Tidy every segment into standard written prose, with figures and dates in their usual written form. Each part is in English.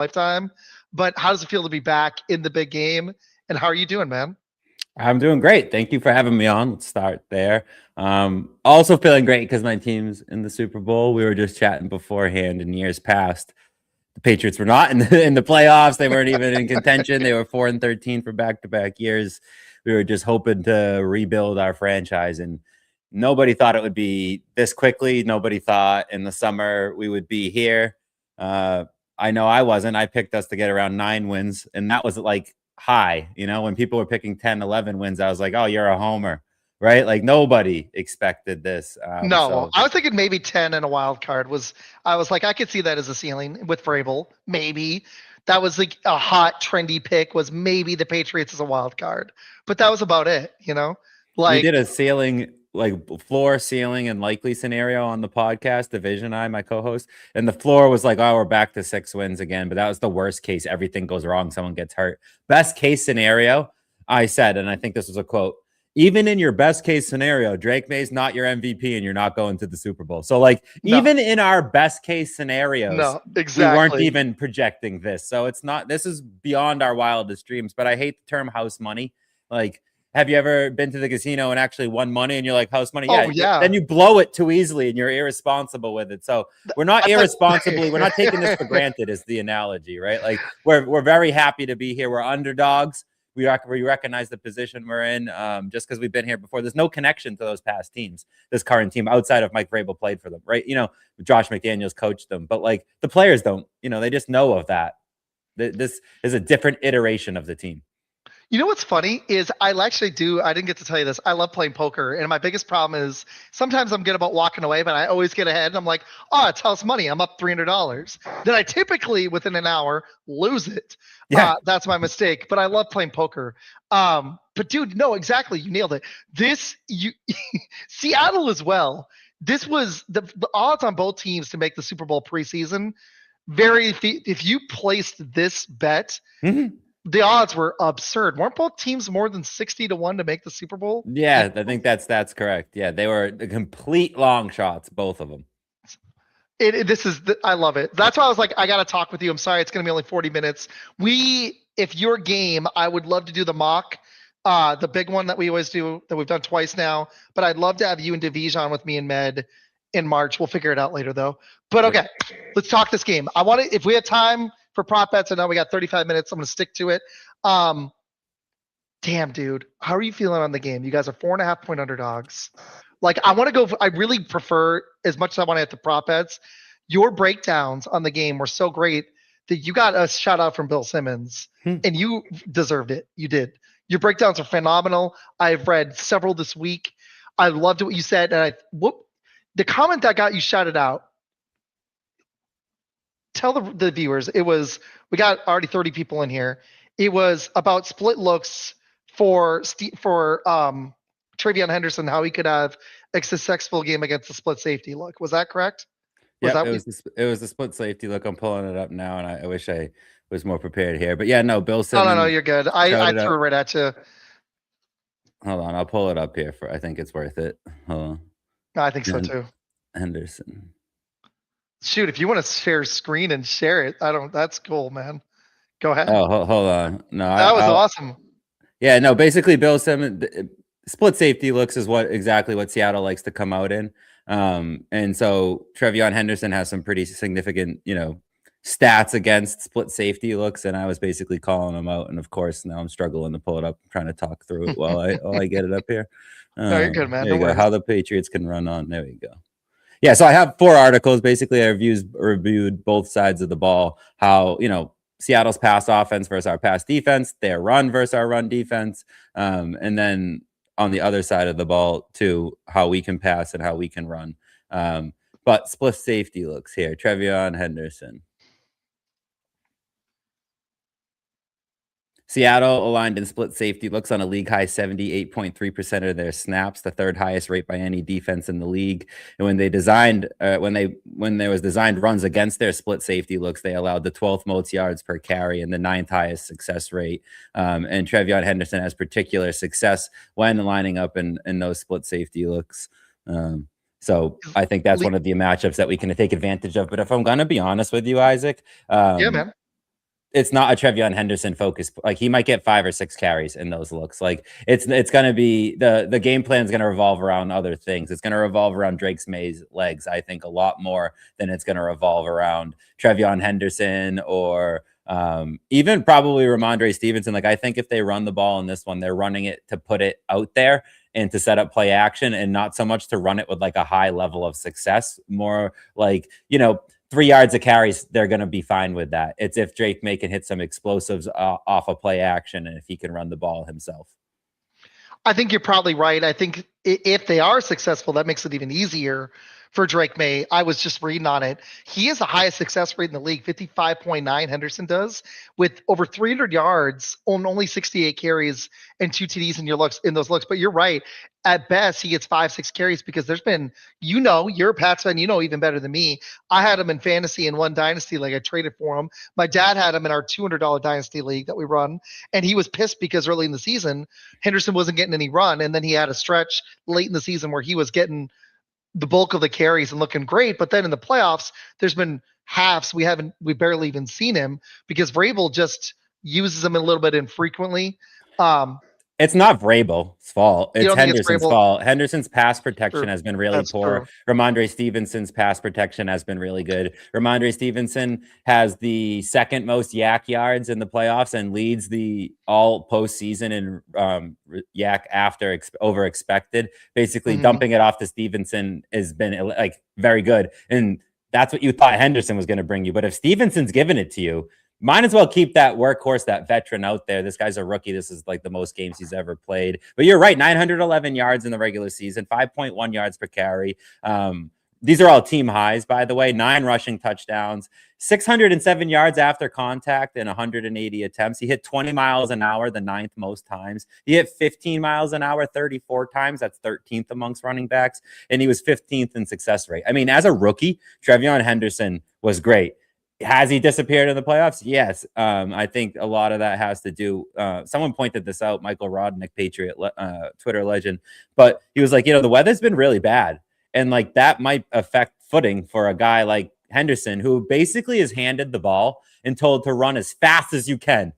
lifetime. But how does it feel to be back in the big game? And how are you doing, man? I'm doing great. Thank you for having me on. Let's start there. Also feeling great because my team's in the Super Bowl. We were just chatting beforehand. In years past, the Patriots were not in the playoffs. They weren't even in contention. They were 4-13 for back-to-back years. We were just hoping to rebuild our franchise, and nobody thought it would be this quickly. Nobody thought in the summer we would be here. I know I wasn't. I picked us to get around 9 wins, and that was like high. When people were picking 10, 11 wins, I was like, oh, you're a homer, right? Like nobody expected this. No, I was thinking maybe 10 and a wild card I was like, I could see that as a ceiling with Vrabel. Maybe that was like a hot trendy pick, was maybe the Patriots as a wild card, but that was about it. Like we did a ceiling, like floor, ceiling, and likely scenario on the podcast, Division my co-host, and the floor was like, oh, we're back to 6 wins again. But that was the worst case. Everything goes wrong. Someone gets hurt. Best case scenario, I said, and I think this was a quote, even in your best case scenario, Drake May's not your MVP and you're not going to the Super Bowl. So even in our best case scenarios, we weren't even projecting this. So this is beyond our wildest dreams, but I hate the term house money. Like, have you ever been to the casino and actually won money and you're like, house money? Yeah. Then you blow it too easily and you're irresponsible with it. So we're not irresponsibly. We're not taking this for granted is the analogy, right? Like we're very happy to be here. We're underdogs. We recognize the position we're in just because we've been here before. There's no connection to those past teams, this current team, outside of Mike Vrabel played for them, right? Josh McDaniels coached them. But like the players don't, they just know of that. This is a different iteration of the team. You know what's funny is I didn't get to tell you this. I love playing poker. And my biggest problem is sometimes I'm good about walking away, but I always get ahead. And I'm like, oh, it's house money. I'm up $300. Then I typically within an hour lose it. Yeah. That's my mistake. But I love playing poker. But dude, no, exactly. You nailed it. Seattle as well. This was the odds on both teams to make the Super Bowl preseason. If you placed this bet, the odds were absurd. Weren't both teams more than 60-1 to make the Super Bowl? Yeah, I think that's correct. Yeah, they were the complete long shots, both of them. I love it. That's why I was like, I got to talk with you. I'm sorry, it's going to be only 40 minutes. If you're game, I would love to do the mock, the big one that we always do, that we've done twice now. But I'd love to have you and Division with me and Med in March. We'll figure it out later, though. But okay, let's talk this game. If we have time for prop bets, I know we got 35 minutes. I'm going to stick to it. Damn, dude. How are you feeling on the game? You guys are 4.5 point underdogs. Like, I really prefer, as much as I want to hit the prop bets, your breakdowns on the game were so great that you got a shout out from Bill Simmons, and you deserved it. You did. Your breakdowns are phenomenal. I've read several this week. I loved what you said. And the comment that got you shouted out, tell the viewers, we got already 30 people in here. It was about split looks for Travion Henderson, how he could have a successful game against the split safety look. Was that correct? It was the split safety look. I'm pulling it up now, and I wish I was more prepared here. But yeah, no, Bill Simmons. No, you're good. I threw it right at you. Hold on, I'll pull it up here. I think it's worth it. Hold on. I think so too. Henderson. Shoot, if you want to share screen and share it, that's cool, man. Go ahead. Oh, hold on. No, that was awesome. Yeah, no, basically Bill Simmons, split safety looks is exactly what Seattle likes to come out in. And so Travion Henderson has some pretty significant, stats against split safety looks, and I was basically calling them out. And of course, now I'm struggling to pull it up. I'm trying to talk through it while I get it up here. No, you're good, man. There you go. How the Patriots can run on. There we go. Yeah, so I have 4 articles. Basically, I reviewed both sides of the ball. How, Seattle's pass offense versus our pass defense, their run versus our run defense. And then on the other side of the ball, too, how we can pass and how we can run. But split safety looks here. Travion Henderson. Seattle aligned in split safety looks on a league high 78.3% of their snaps, the 3rd highest rate by any defense in the league. And when there was designed runs against their split safety looks, they allowed the 12th most yards per carry and the 9th highest success rate. And Travion Henderson has particular success when lining up in those split safety looks. So I think that's one of the matchups that we can take advantage of. But if I'm going to be honest with you, Isaac, yeah, man. it's not a Trevion Henderson focus. Like he might get 5 or 6 carries in those looks. Like it's going to be the game plan is going to revolve around other things. It's going to revolve around Drake May's legs, I think, a lot more than it's going to revolve around Trevion Henderson or even probably Ramondre Stevenson. Like I think if they run the ball in this one, they're running it to put it out there and to set up play action, and not so much to run it with like a high level of success. More like, 3 yards of carries, they're going to be fine with that. It's if Drake May can hit some explosives off of play action and if he can run the ball himself. I think you're probably right. I think if they are successful, that makes it even easier for Drake May. I was just reading on it. He has the highest success rate in the league, 55.9. Henderson does, with over 300 yards on only 68 carries and 2 TDs in those looks. But you're right. At best, he gets 5-6 carries because there's been, you're a Pats fan, even better than me. I had him in fantasy in one dynasty league. I traded for him. My dad had him in our $200 dynasty league that we run, and he was pissed because early in the season, Henderson wasn't getting any run, and then he had a stretch late in the season where he was getting the bulk of the carries and looking great. But then in the playoffs, there's been halves we barely even seen him because Vrabel just uses him a little bit infrequently. It's not Vrabel's fault. It's Henderson's fault. Henderson's pass protection has been really poor. Ramondre Stevenson's pass protection has been really good. Ramondre Stevenson has the second most yak yards in the playoffs and leads the all postseason in yak after over expected. Basically, dumping it off to Stevenson has been like very good. And that's what you thought Henderson was going to bring you. But if Stevenson's given it to you, might as well keep that workhorse, that veteran out there. This guy's a rookie. This is like the most games he's ever played. But you're right, 911 yards in the regular season, 5.1 yards per carry. These are all team highs, by the way. 9 rushing touchdowns, 607 yards after contact, and 180 attempts. He hit 20 miles an hour, the 9th most times. He hit 15 miles an hour 34 times. That's 13th amongst running backs. And he was 15th in success rate. I mean, as a rookie, Trevion Henderson was great. Has he disappeared in the playoffs? Yes. I think a lot of that has to do. Someone pointed this out, Michael Rodnick, Patriot Twitter legend, but he was like, the weather's been really bad. And like that might affect footing for a guy like Henderson, who basically is handed the ball and told to run as fast as you can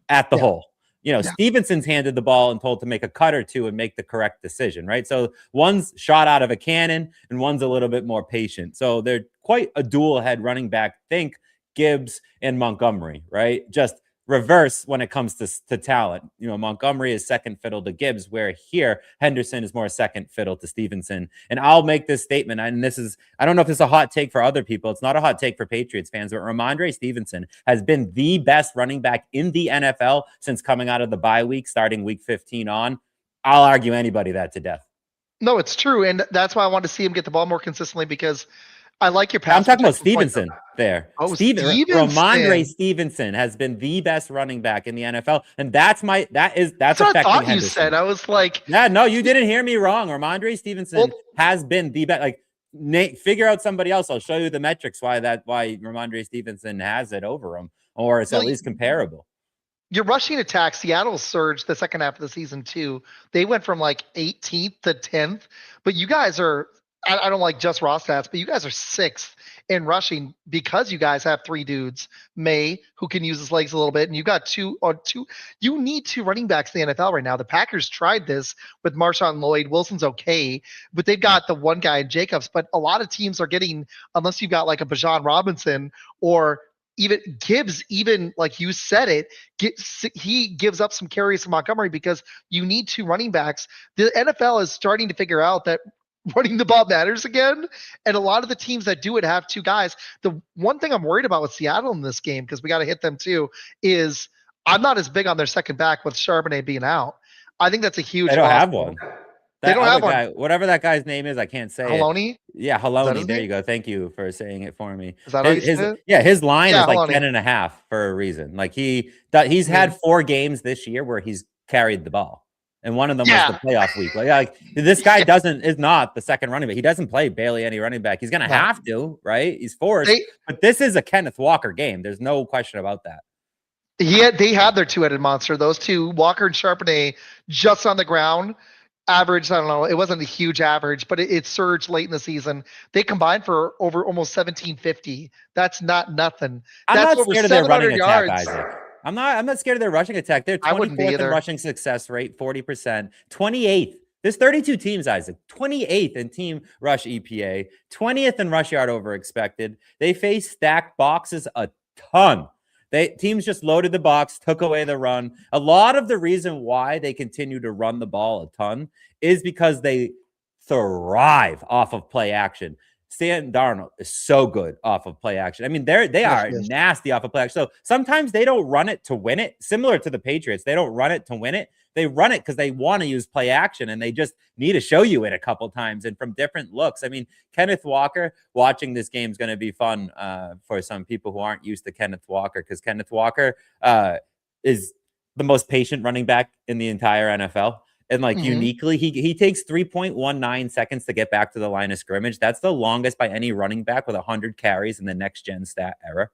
at the hole. Stevenson's handed the ball and told to make a cut or two and make the correct decision, right? So one's shot out of a cannon and one's a little bit more patient. So they're quite a dual head running back. Think Gibbs and Montgomery, right? Just reverse when it comes to talent. Montgomery is second fiddle to Gibbs, where here Henderson is more second fiddle to Stevenson. And I'll make this statement, and I don't know if it's a hot take for other people. It's not a hot take for Patriots fans, but Ramondre Stevenson has been the best running back in the NFL since coming out of the bye week, starting week 15 on. I'll argue anybody that to death. No, it's true. And that's why I want to see him get the ball more consistently, because I like your pass. I'm talking about Stevenson there. Oh, Ramondre Stevenson has been the best running back in the NFL, and that's what affecting I thought Henderson. You said. I was like, yeah, no, you didn't hear me wrong. Ramondre Stevenson has been the best. Like, Nate, figure out somebody else. I'll show you the metrics why Ramondre Stevenson has it over him, or it's at least comparable. Your rushing attack, Seattle surged the second half of the season too. They went from like 18th to 10th, but you guys are. I don't like just raw stats, but you guys are 6th in rushing because you guys have 3 dudes, May, who can use his legs a little bit, and you got two. You need 2 running backs in the NFL right now. The Packers tried this with Marshawn Lloyd. Wilson's okay, but they've got the one guy in Jacobs. But a lot of teams are getting, unless you've got like a Bijan Robinson or even Gibbs, even like you said it, he gives up some carries to Montgomery because you need 2 running backs. The NFL is starting to figure out that running the ball matters again, and a lot of the teams that do it have 2 guys. The one thing I'm worried about with Seattle in this game, because we got to hit them too, is I'm not as big on their second back with Charbonnet being out. I think that's a huge. They don't have one. They don't have guy, one. Whatever that guy's name is, I can't say Haloni? it. Yeah, Haloni. There you go. Thank you for saying it for me. Is that his line is like Haloni. 10.5 for a reason. Like he's had 4 games this year where he's carried the ball. And one of them was the playoff week. Like this guy is not the second running back. He doesn't play barely any running back. He's going to have to, right? He's forced. But this is a Kenneth Walker game. There's no question about that. They had their 2-headed monster. Those 2, Walker and Charbonnet, just on the ground. average. I don't know. It wasn't a huge average, but it surged late in the season. They combined for over almost 1750. That's not nothing. I'm That's not over scared of their running 700 attack, yards. Isaac. I'm not scared of their rushing attack. They're I wouldn't be 24th in either. rushing success rate, 40%, 28th. There's 32 teams, Isaac. 28th in team rush EPA, 20th in rush yard over expected. They face stacked boxes a ton. Teams just loaded the box, took away the run. A lot of the reason why they continue to run the ball a ton is because they thrive off of play action. Sam Darnold is so good off of play action. I mean, they are nasty off of play action. So sometimes they don't run it to win it. Similar to the Patriots, they don't run it to win it. They run it because they want to use play action, and they just need to show you it a couple times and from different looks. I mean, Kenneth Walker, watching this game is going to be fun for some people who aren't used to Kenneth Walker, because Kenneth Walker is the most patient running back in the entire NFL. And like uniquely, he takes 3.19 seconds to get back to the line of scrimmage. That's the longest by any running back with 100 carries in the next gen stat era.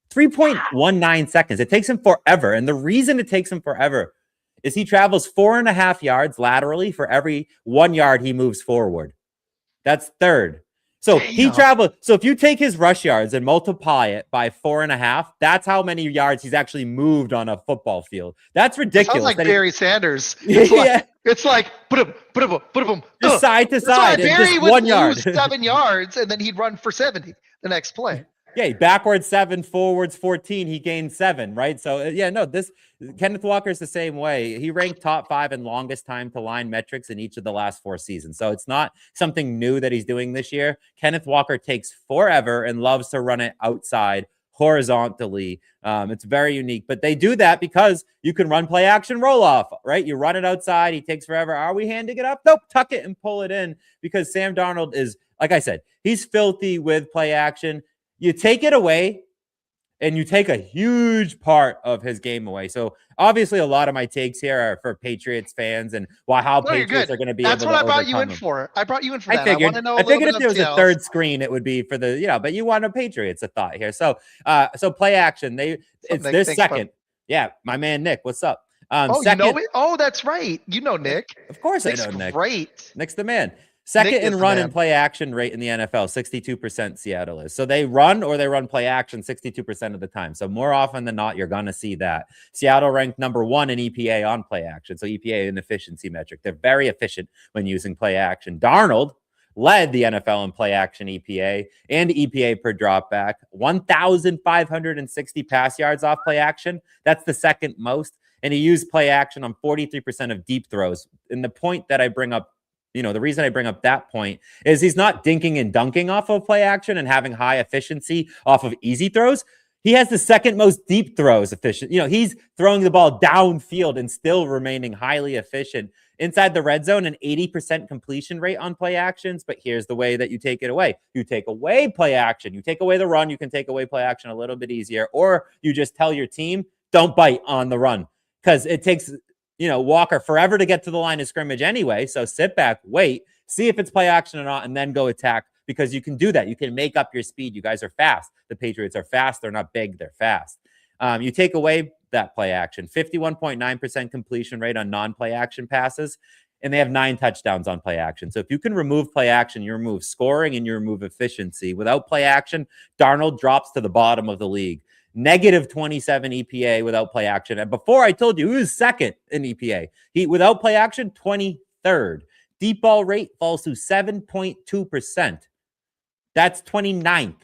3.19 seconds. It takes him forever. And the reason it takes him forever is he travels 4.5 yards laterally for every 1 yard he moves forward. That's third. So he traveled. So if you take his rush yards and multiply it by 4.5, that's how many yards he's actually moved on a football field. That's ridiculous. It sounds like Barry Sanders. It's like put him just side to side. Barry just would 1 yard. lose 7 yards, and then he'd run for 70 the next play. Yeah, backwards 7, forwards 14. He gained 7, right? So this Kenneth Walker's the same way. He ranked top 5 in longest time to line metrics in each of the last 4 seasons. So it's not something new that he's doing this year. Kenneth Walker takes forever and loves to run it outside horizontally. It's very unique, but they do that because you can run play action roll off, right? You run it outside. He takes forever. Are we handing it up? Nope. Tuck it and pull it in, because Sam Darnold is, like I said, he's filthy with play action. You take it away, and you take a huge part of his game away. So obviously, a lot of my takes here are for Patriots fans and how Patriots are going to be. That's able what to I brought you in them. for. I brought you in for that. I figured if there was a third screen, it would be for the but you want a Patriots a thought here. So play action. It's their second. Yeah, my man Nick, what's up? Second, you know it? Oh, that's right. You know Nick. Of course, Nick's I know Nick. Great. Nick's the man. Second in run and play action rate in the NFL, 62% Seattle is. So they run play action 62% of the time. So more often than not, you're going to see that. Seattle ranked number 1 in EPA on play action. So EPA an efficiency metric. They're very efficient when using play action. Darnold led the NFL in play action EPA and EPA per dropback. 1,560 pass yards off play action. That's the second most. And he used play action on 43% of deep throws. And the point that I bring up, the reason I bring up that point is he's not dinking and dunking off of play action and having high efficiency off of easy throws. He has the second most deep throws efficient. He's throwing the ball downfield and still remaining highly efficient inside the red zone, an 80% completion rate on play actions. But here's the way that you take it away. You take away play action. You take away the run. You can take away play action a little bit easier, or you just tell your team, don't bite on the run, because it takes Walker forever to get to the line of scrimmage anyway. So sit back, wait, see if it's play action or not, and then go attack, because you can do that. You can make up your speed. You guys are fast. The Patriots are fast. They're not big. They're fast. You take away that play action, 51.9% completion rate on non-play action passes, and they have 9 touchdowns on play action. So if you can remove play action, you remove scoring and you remove efficiency. Without play action, Darnold drops to the bottom of the league. Negative 27 EPA without play action. And before I told you, he was second in EPA. Without play action, 23rd. Deep ball rate falls to 7.2%. That's 29th.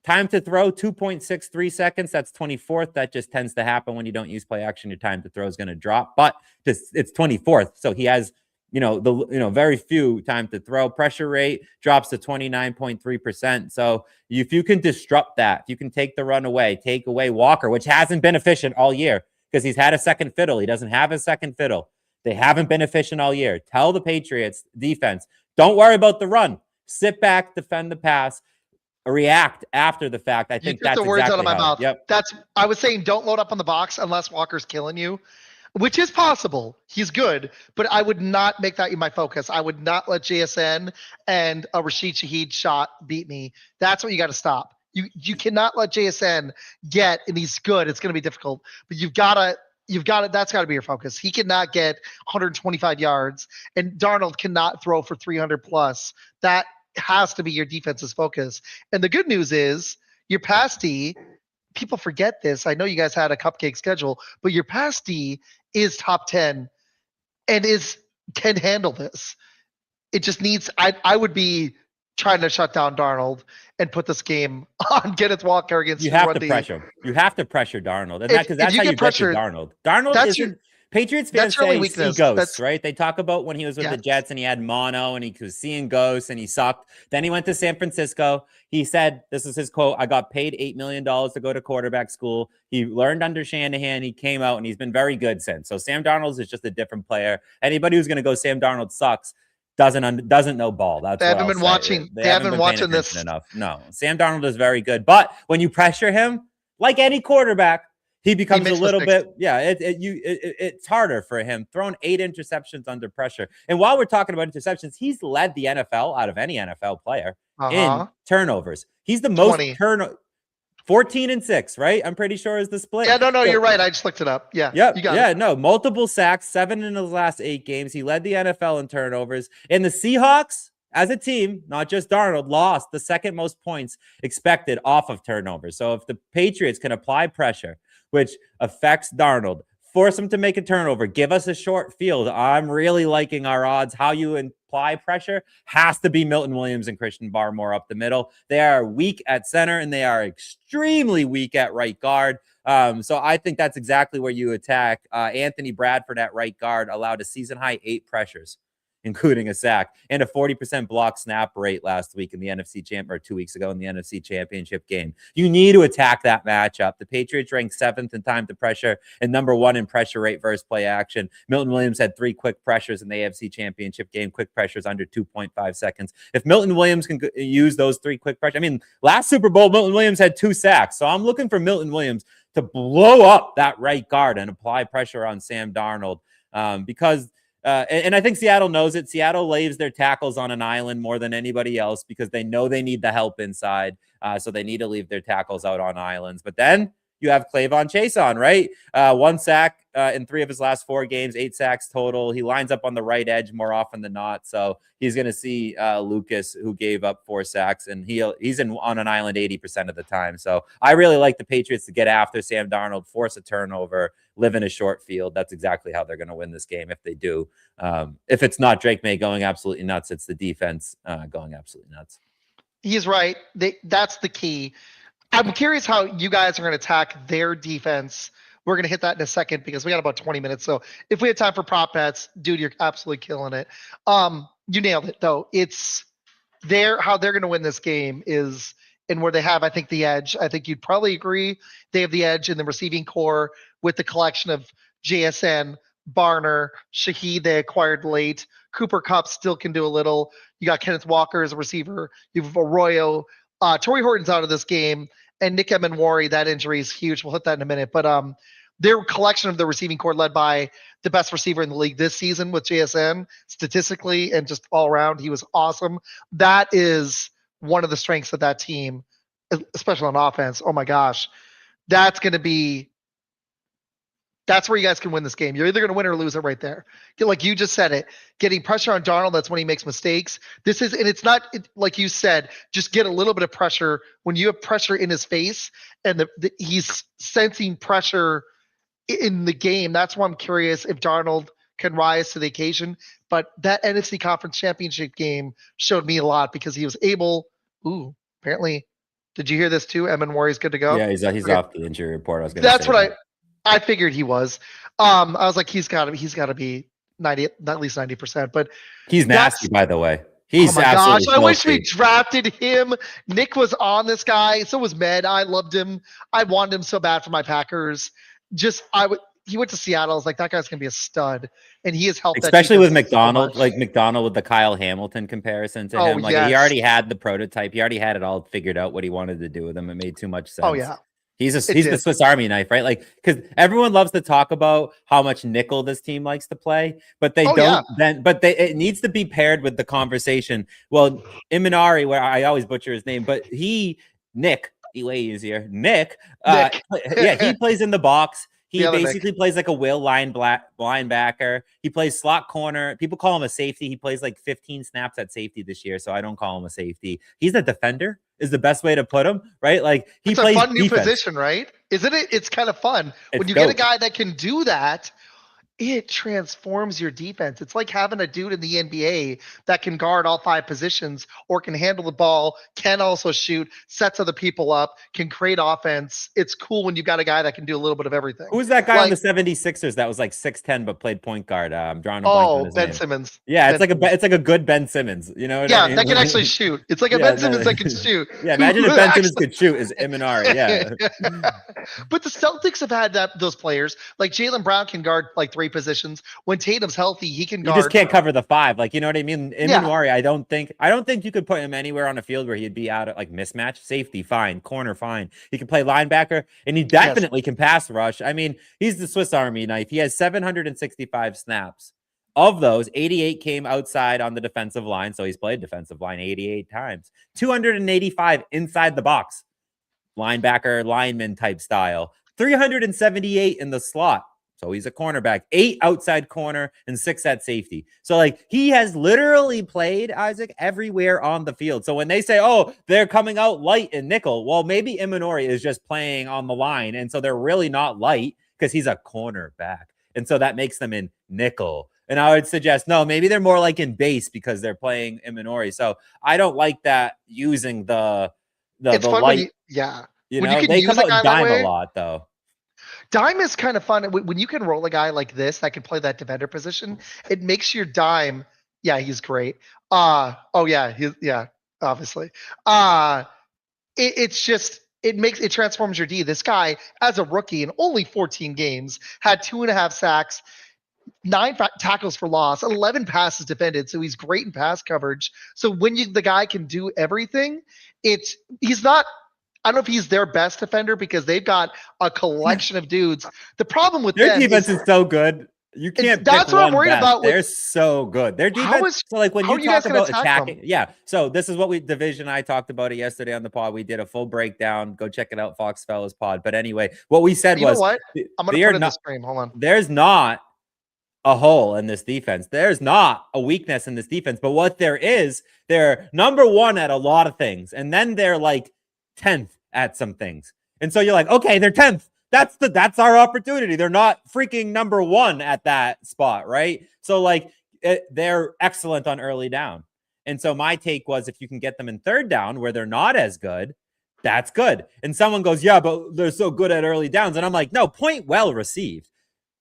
Time to throw, 2.63 seconds. That's 24th. That just tends to happen when you don't use play action. Your time to throw is going to drop, but it's 24th. So he has very few time to throw. Pressure rate drops to 29.3%. So if you can disrupt that, if you can take the run away, take away Walker, which hasn't been efficient all year because he's had a second fiddle. He doesn't have a second fiddle. They haven't been efficient all year. Tell the Patriots defense, don't worry about the run. Sit back, defend the pass, react after the fact. I think that's the words out of my mouth. Yep. I was saying, don't load up on the box unless Walker's killing you. Which is possible. He's good, but I would not make that my focus. I would not let JSN and a Rashid Shaheed shot beat me. That's what you got to stop. You cannot let JSN get, and he's good. It's going to be difficult, but you got you've got it. That's got to be your focus. He cannot get 125 yards, and Darnold cannot throw for 300 plus. That has to be your defense's focus. And the good news is your pass D. People forget this. I know you guys had a cupcake schedule, but your pass D is top 10 and can handle this. It just needs. I would be trying to shut down Darnold and put this game on Kenneth Walker against you have to pressure him. You have to pressure Darnold, and because that's how you get to Darnold. Darnold isn't. Patriots fans say he see ghosts, right? They talk about when he was with the Jets and he had mono and he was seeing ghosts and he sucked. Then he went to San Francisco. He said, this is his quote, "I got paid $8 million to go to quarterback school." He learned under Shanahan. He came out and he's been very good since. So Sam Darnold is just a different player. Anybody who's going to go Sam Darnold sucks doesn't know ball. That's they haven't been watching. They haven't been watching this enough. No, Sam Darnold is very good, but when you pressure him, like any quarterback, he becomes a little bit, it's harder for him. Thrown 8 interceptions under pressure. And while we're talking about interceptions, he's led the NFL out of any NFL player in turnovers. He's the most 14-6, right? I'm pretty sure is the split. Yeah, no, you're right. I just looked it up. Yeah. Yep. You got it. No, multiple sacks, 7 in his last 8 games. He led the NFL in turnovers. And the Seahawks, as a team, not just Darnold, lost the second most points expected off of turnovers. So if the Patriots can apply pressure, which affects Darnold, force him to make a turnover, give us a short field, I'm really liking our odds. How you apply pressure has to be Milton Williams and Christian Barmore up the middle. They are weak at center, and they are extremely weak at right guard. So I think that's exactly where you attack. Anthony Bradford at right guard allowed a season-high 8 pressures, including a sack, and a 40% block snap rate last week in the NFC or 2 weeks ago in the NFC Championship game. You need to attack that matchup. The Patriots ranked 7th in time to pressure and number 1 in pressure rate versus play action. Milton Williams had 3 quick pressures in the AFC Championship game, quick pressures under 2.5 seconds. If Milton Williams can use those 3 quick pressures, last Super Bowl, Milton Williams had 2 sacks. So I'm looking for Milton Williams to blow up that right guard and apply pressure on Sam Darnold because and I think Seattle knows it. Seattle lays their tackles on an island more than anybody else because they know they need the help inside. So they need to leave their tackles out on islands. But then you have Clavon Chase on, right? 1 sack in 3 of his last 4 games, 8 sacks total. He lines up on the right edge more often than not. So he's going to see Lucas, who gave up 4 sacks, and he's on an island 80% of the time. So I really like the Patriots to get after Sam Darnold, force a turnover, live in a short field. That's exactly how they're going to win this game if they do. If it's not Drake May going absolutely nuts, it's the defense going absolutely nuts. He's right. That's the key. I'm curious how you guys are going to attack their defense. We're going to hit that in a second because we got about 20 minutes. So if we have time for prop bets, dude, you're absolutely killing it. You nailed it, though. It's how they're going to win this game is and where they have, I think, the edge. I think you'd probably agree they have the edge in the receiving core with the collection of JSN, Barner, Shaheed they acquired late. Cooper Kupp still can do a little. You got Kenneth Walker as a receiver. You have Arroyo. Torrey Horton's out of this game. And Nick Emenwari, that injury is huge. We'll hit that in a minute. But their collection of the receiving core led by the best receiver in the league this season with JSN, statistically and just all around. He was awesome. That is one of the strengths of that team, especially on offense. Oh, my gosh. That's where you guys can win this game. You're either going to win or lose it right there. Like you just said it, getting pressure on Darnold, that's when he makes mistakes. And it's not, like you said, just get a little bit of pressure. When you have pressure in his face and he's sensing pressure in the game, that's why I'm curious if Darnold can rise to the occasion. But that NFC Conference Championship game showed me a lot because he was able, apparently, did you hear this too? Emenwari is good to go? Yeah, he's off the injury report. That's what I figured he was. I was like, he's got to be 90, at least 90%. But he's nasty, by the way. He's oh my gosh! I wish we drafted him. Nick was on this guy. So was Med. I loved him. I wanted him so bad for my Packers. He went to Seattle. I was like, that guy's gonna be a stud, and he has helped. Especially with McDonald, like McDonald with the Kyle Hamilton comparison to him. Like he already had the prototype. He already had it all figured out what he wanted to do with him. It made too much sense. Oh yeah. He's the Swiss Army knife, right? Like, because everyone loves to talk about how much nickel this team likes to play, but they don't. It needs to be paired with the conversation. Well, Imanari, where I always butcher his name, but Nick, way easier. Nick, he plays in the box. He basically plays like a will linebacker. He plays slot corner. People call him a safety. He plays like 15 snaps at safety this year, so I don't call him a safety. He's a defender is the best way to put him, right? Like he plays a fun defense. New position, right? Isn't it? It's kind of fun. When you dope. get a guy that can do that, it transforms your defense. It's like having a dude in the NBA that can guard all 5 positions or can handle the ball, can also shoot, sets other people up, can create offense. It's cool when you've got a guy that can do a little bit of everything. Who's that guy on the 76ers that was like 6'10 but played point guard? I'm drawing a blank on his Ben name. Simmons. Yeah, it's like a good Ben Simmons. You know what I mean? That can actually shoot. It's like a Ben Simmons that can shoot. Yeah, imagine if Ben Simmons could shoot is Imanari. Yeah. But the Celtics have had those players. Like Jaylen Brown can guard like 3 positions. When Tatum's healthy, he can guard. You just can't cover the 5. Like, you know what I mean? Imanari, I don't think you could put him anywhere on a field where he'd be out of like mismatch. Safety, fine. Corner, fine. He can play linebacker, and he definitely can pass rush. I mean, he's the Swiss Army knife. He has 765 snaps. Of those, 88 came outside on the defensive line. So he's played defensive line 88 times. 285 inside the box. Linebacker, lineman type style. 378 in the slot. So he's a cornerback, 8 outside corner and 6 at safety. So like he has literally played, Izac, everywhere on the field. So when they say, oh, they're coming out light in nickel, well, maybe Imanari is just playing on the line. And so they're really not light because he's a cornerback. And so that makes them in nickel. And I would suggest, no, maybe they're more like in base because they're playing Imanari. So I don't like that using the light. You know, they come out dime a lot though. Dime is kind of fun. When you can roll a guy like this that can play that defender position, it makes your dime. Yeah, he's great. Obviously. It transforms your D. This guy, as a rookie in only 14 games, had 2.5 sacks, 9 tackles for loss, 11 passes defended. So he's great in pass coverage. So when the guy can do everything, he's not. I don't know if he's their best defender because they've got a collection of dudes. The problem with their defense is so good. You can't. That's what I'm worried about. They're so good. Their defense. So like when you talk about attacking, So this is what Division I talked about it yesterday on the pod. We did a full breakdown. Go check it out, Fox Fellas Pod. But anyway, what we said was, what? I'm gonna put it in the stream. Hold on. There's not a hole in this defense. There's not a weakness in this defense. But what there is, they're number 1 at a lot of things, and then they're like 10th at some things. And so you're like, okay, they're 10th. That's our opportunity. They're not freaking number 1 at that spot, right? So like they're excellent on early down. And so my take was if you can get them in third down where they're not as good, that's good. And someone goes, yeah, but they're so good at early downs. And I'm like, no, point well received.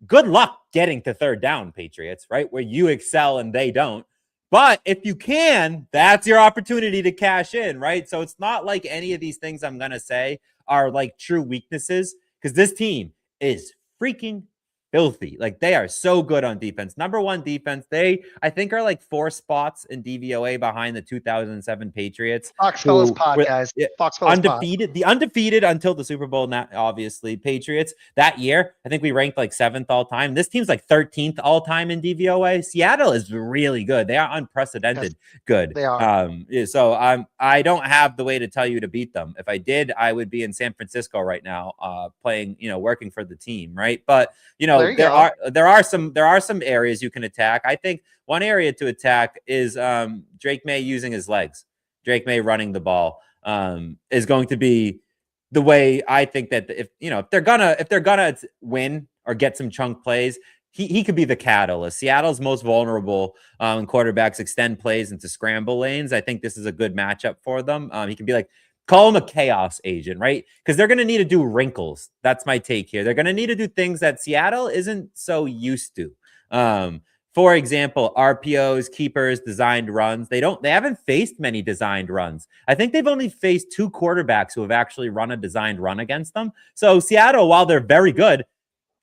Good luck getting to third down, Patriots, right? Where you excel and they don't. But if you can, that's your opportunity to cash in, right? So it's not like any of these things I'm going to say are like true weaknesses because this team is freaking filthy. Like they are so good on defense. Number 1 defense. They, I think, are like 4 spots in DVOA behind the 2007 Patriots. Fox Fellas Pod, guys. Fox Fellas undefeated. The undefeated until the Super Bowl. Not obviously Patriots that year. I think we ranked like 7th all time. This team's like 13th all time in DVOA. Seattle is really good. They are unprecedented good. They are. So I don't have the way to tell you to beat them. If I did, I would be in San Francisco right now, playing, working for the team, right? But there are some areas you can attack. I think one area to attack is Drake May using his legs. Drake May running the ball is going to be the way I think that if they're gonna win or get some chunk plays, he could be the catalyst. Seattle's most vulnerable when quarterbacks extend plays into scramble lanes. I think this is a good matchup for them. He can be like, call him a chaos agent, right? Because they're going to need to do wrinkles. That's my take here. They're going to need to do things that Seattle isn't so used to. For example, RPOs, keepers, designed runs. They haven't faced many designed runs. I think they've only faced 2 quarterbacks who have actually run a designed run against them. So Seattle, while they're very good,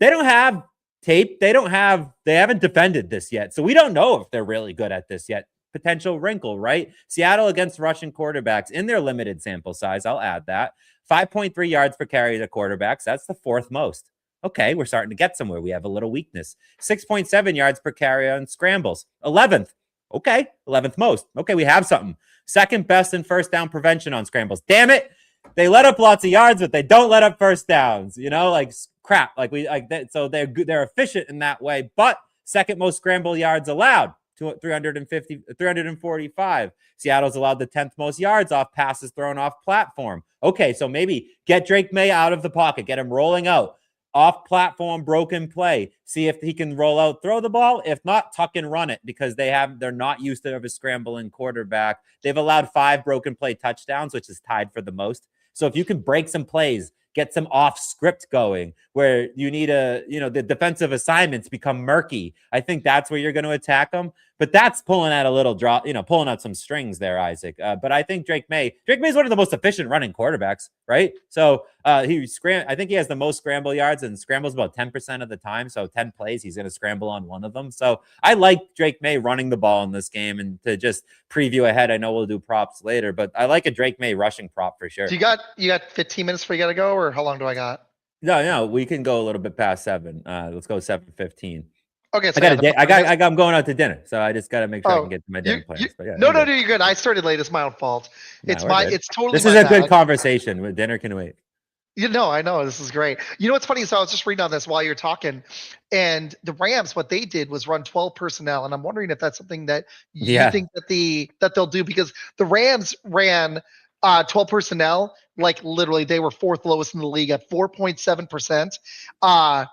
they don't have tape. They haven't defended this yet. So we don't know if they're really good at this yet. Potential wrinkle, right? Seattle against Russian quarterbacks in their limited sample size. I'll add that. 5.3 yards per carry to quarterbacks. That's the 4th most. Okay, we're starting to get somewhere. We have a little weakness. 6.7 yards per carry on scrambles. 11th. Okay, 11th most. Okay, we have something. 2nd best in first down prevention on scrambles. Damn it. They let up lots of yards, but they don't let up first downs. Like crap. Like we like that. So they're good. They're efficient in that way, but second most scramble yards allowed. 345. Seattle's allowed the 10th most yards off passes thrown off platform. Okay, so maybe get Drake May out of the pocket, get him rolling out, off platform, broken play. See if he can roll out, throw the ball. If not, tuck and run it because they're not used to a scrambling quarterback. They've allowed 5 broken play touchdowns, which is tied for the most. So if you can break some plays, get some off script going where you need the defensive assignments become murky. I think that's where you're going to attack them. But that's pulling out a little draw, pulling out some strings there, Isaac. But I think Drake May is one of the most efficient running quarterbacks, right? So I think he has the most scramble yards and scrambles about 10% of the time. So 10 plays, he's going to scramble on one of them. So I like Drake May running the ball in this game. And to just preview ahead, I know we'll do props later, but I like a Drake May rushing prop for sure. You got 15 minutes before you got to go, or how long do I got? No, we can go a little bit past 7. Let's go 7:15. Okay, so I'm going out to dinner, so I just got to make sure I can get to my dinner plans. No, you're good. I started late. It's my own fault. It's totally. This is a good conversation. With dinner can wait. I know this is great. You know what's funny? So I was just reading on this while you're talking, and the Rams, what they did was run 12 personnel, and I'm wondering if that's something that you think that they'll do, because the Rams ran 12 personnel, like literally they were 4th lowest in the league at 4.7%.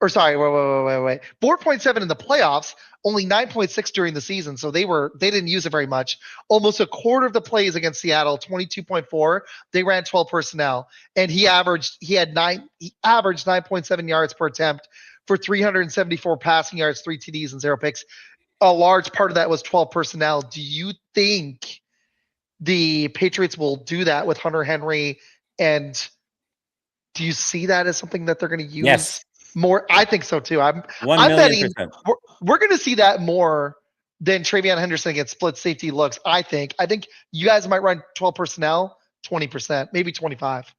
Or sorry, wait. 4.7 in the playoffs, only 9.6 during the season. So they didn't use it very much. Almost a quarter of the plays against Seattle, 22.4. They ran 12 personnel, and he averaged 9.7 yards per attempt for 374 passing yards, 3 TDs and 0 picks. A large part of that was 12 personnel. Do you think the Patriots will do that with Hunter Henry? And do you see that as something that they're going to use? Yes. More? I think so too. I'm betting we're going to see that more than TreVeyon Henderson against split safety looks. I think you guys might run 12 personnel, 20%, maybe 25.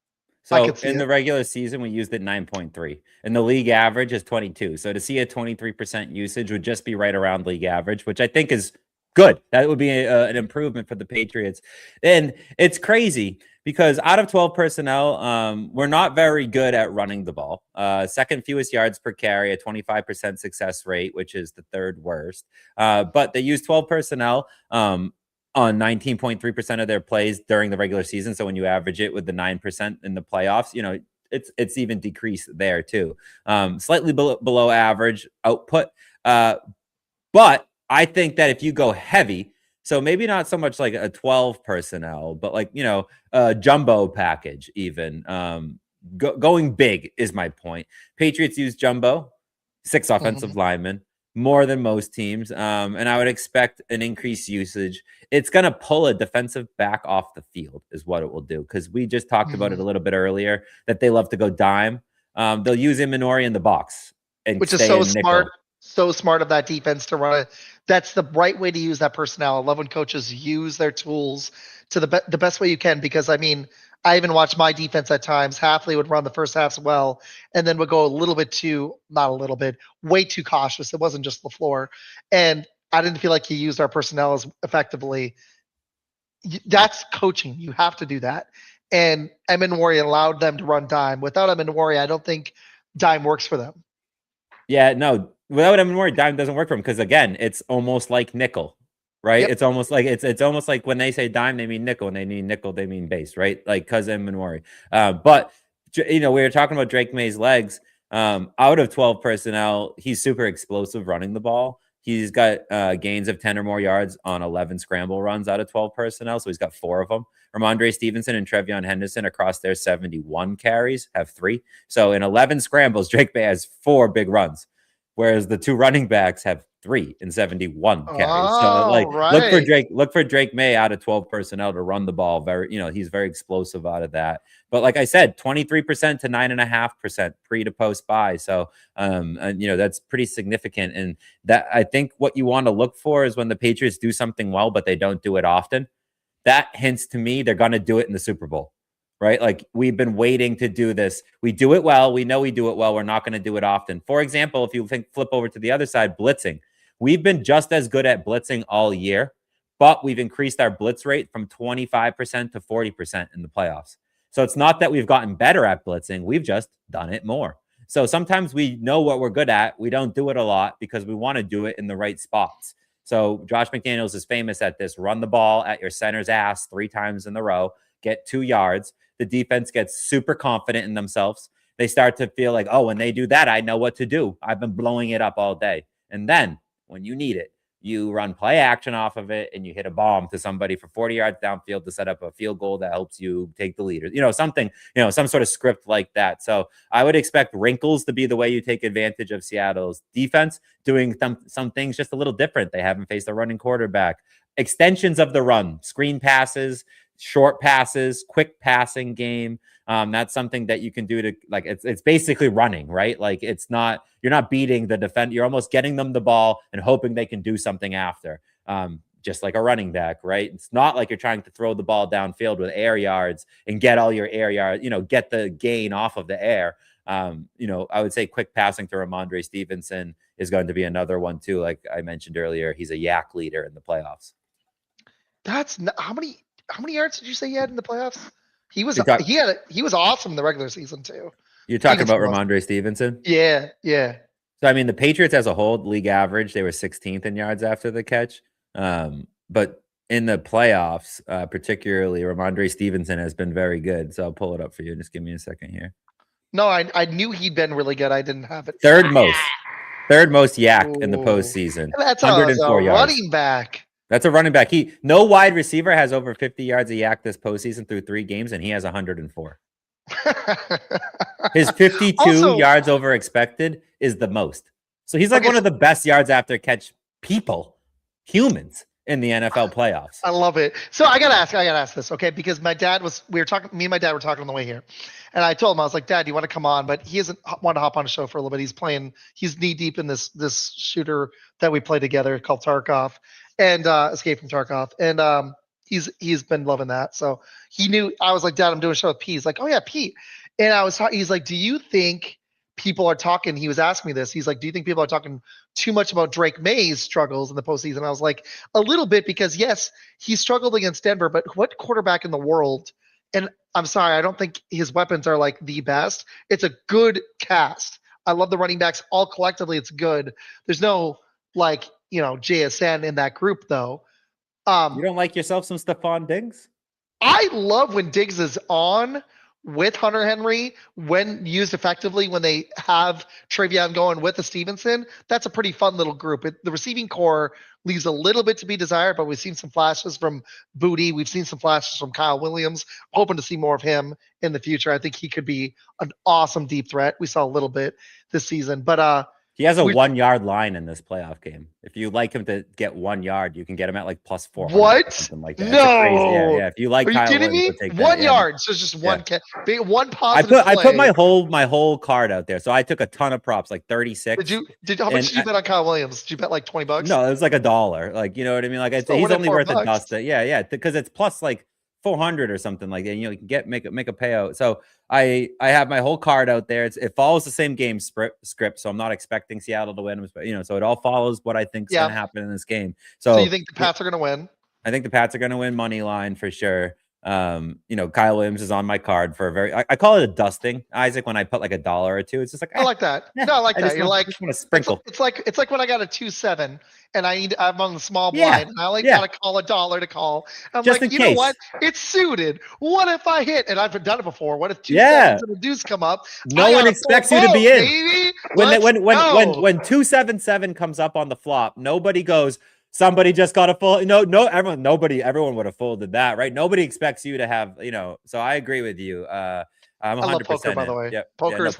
So in the regular season, we used it 9.3, and the league average is 22. So to see a 23% usage would just be right around league average, which I think is good. That would be an improvement for the Patriots. And it's crazy because out of 12 personnel, we're not very good at running the ball. Second fewest yards per carry, a 25% success rate, which is the 3rd worst. But they use 12 personnel on 19.3% of their plays during the regular season. So when you average it with the 9% in the playoffs, it's even decreased there too. Slightly below average output. But I think that if you go heavy, so maybe not so much like a 12 personnel, but like, a jumbo package even. Going big is my point. Patriots use jumbo, 6 offensive linemen, more than most teams. And I would expect an increased usage. It's going to pull a defensive back off the field is what it will do. Because we just talked about it a little bit earlier, that they love to go dime. They'll use Imanori in the box. Which is so smart. So smart of that defense to run it. That's the right way to use that personnel. I love when coaches use their tools to the best way you can, because I even watched my defense at times. Hafley would run the first half well, and then would go way too cautious. It wasn't just LaFleur. And I didn't feel like he used our personnel as effectively. That's coaching. You have to do that. And Imanori allowed them to run dime. Without Imanori, I don't think dime works for them. Yeah, no. Without Imanori, dime doesn't work for him because, again, it's almost like nickel, right? Yep. It's almost like when they say dime, they mean nickel. When they mean nickel, they mean base, right? Like because Imanori. But we were talking about Drake May's legs. Out of 12 personnel, he's super explosive running the ball. He's got gains of 10 or more yards on 11 scramble runs out of 12 personnel, so he's got 4 of them. Ramondre Stevenson and TreVeyon Henderson across their 71 carries have 3. So in 11 scrambles, Drake May has 4 big runs, whereas the 2 running backs have 3 in 71 carries. Look for Drake May out of 12 personnel to run the ball. He's very explosive out of that. But like I said, 23% to 9.5% pre to post buy. So, that's pretty significant. And that I think what you want to look for is when the Patriots do something well, but they don't do it often. That hints to me they're going to do it in the Super Bowl. Right? Like we've been waiting to do this. We do it well. We know we do it well. We're not going to do it often. For example, if you flip over to the other side, blitzing. We've been just as good at blitzing all year, but we've increased our blitz rate from 25% to 40% in the playoffs. So it's not that we've gotten better at blitzing. We've just done it more. So sometimes we know what we're good at. We don't do it a lot because we want to do it in the right spots. So Josh McDaniels is famous at this. Run the ball at your center's ass 3 times in a row, get 2 yards. The defense gets super confident in themselves. They start to feel like, oh, when they do that, I know what to do. I've been blowing it up all day. And then when you need it, you run play action off of it and you hit a bomb to somebody for 40 yards downfield to set up a field goal that helps you take the lead. Something, some sort of script like that. So I would expect wrinkles to be the way you take advantage of Seattle's defense, doing some things just a little different. They haven't faced a running quarterback. Extensions of the run, screen passes, short passes, quick passing game. That's something that you can do to, like, it's basically running, right? Like, you're not beating the defense. You're almost getting them the ball and hoping they can do something after, just like a running back, right? It's not like you're trying to throw the ball downfield with air yards and get all your air yards, get the gain off of the air. I would say quick passing to Ramondre Stevenson is going to be another one too. Like I mentioned earlier, he's a yak leader in the playoffs. How many yards did you say he had in the playoffs? He was awesome in the regular season too. You're talking about Ramondre Stevenson? Yeah. So I mean, the Patriots as a whole, league average, they were 16th in yards after the catch. But in the playoffs, particularly, Ramondre Stevenson has been very good. So I'll pull it up for you. Just give me a second here. No, I knew he'd been really good. I didn't have it. Third most yak in the postseason. That's 104 yards. Running back. That's a running back. No wide receiver has over 50 yards a yak this postseason through 3 games, and he has 104. His 52 yards over expected is the most. So he's like one of the best yards after catch humans in the NFL playoffs. I love it. So I gotta ask this, okay? Because me and my dad were talking on the way here, and I told him, I was like, Dad, do you want to come on? But he hasn't wanted to hop on a show for a little bit. He's knee deep in this shooter that we play together called Tarkov, and Escape from Tarkov, and he's been loving that. So he knew. I was like, Dad, I'm doing a show with Pete. He's like, oh yeah, Pete. And he's like, do you think people are talking? He was asking me this. He's like, do you think people are talking too much about Drake May's struggles in the postseason? I was like, a little bit, because yes, he struggled against Denver, but what quarterback in the world? And I'm sorry, I don't think his weapons are like the best. It's a good cast. I love the running backs all collectively. It's good. There's no JSN in that group though. You don't like yourself some Stephon Diggs? I love when Diggs is on with Hunter Henry, when used effectively, when they have Travion going with the Stevenson. That's a pretty fun little group. The receiving core leaves a little bit to be desired, but we've seen some flashes from Booty. We've seen some flashes from Kyle Williams. Hoping to see more of him in the future. I think he could be an awesome deep threat. We saw a little bit this season, but he has a 1 yard line in this playoff game. If you like him to get 1 yard, you can get him at like plus 400. What? Something like that. No. Yeah. If you like, are you Kyle kidding Williams, me? 1 yard. So it's just one positive. I put my whole card out there. So I took a ton of props, like 36. How much did you bet on Kyle Williams? Did you bet like $20? No, it was like $1. Like, you know what I mean? Like he's only worth a dust. Yeah. Because it's plus like 400 or something like that. You can make a payout. So I have my whole card out there. It follows the same game script, so I'm not expecting Seattle to win. But so it all follows what I think is going to happen in this game. So you think the Pats are going to win? I think the Pats are going to win money line for sure. Kyle Williams is on my card for I call it a dusting, Isaac, when I put like $1 or $2. It's just like I like that. No, I like that. You're like, just want to sprinkle. It's like when I got a 2-7 and I'm on the small blind and I gotta call $1 to call. I'm just like, you know what? It's suited. What if I hit? And I've done it before. What if 2 sevens and a deuce come up? No one expects you to be in. Baby. When 277 comes up on the flop, nobody goes, somebody just got a full. Everyone would have folded that, right? Nobody expects you to have, So I agree with you. I'm 100%. I love poker, by the way. Yep. Poker is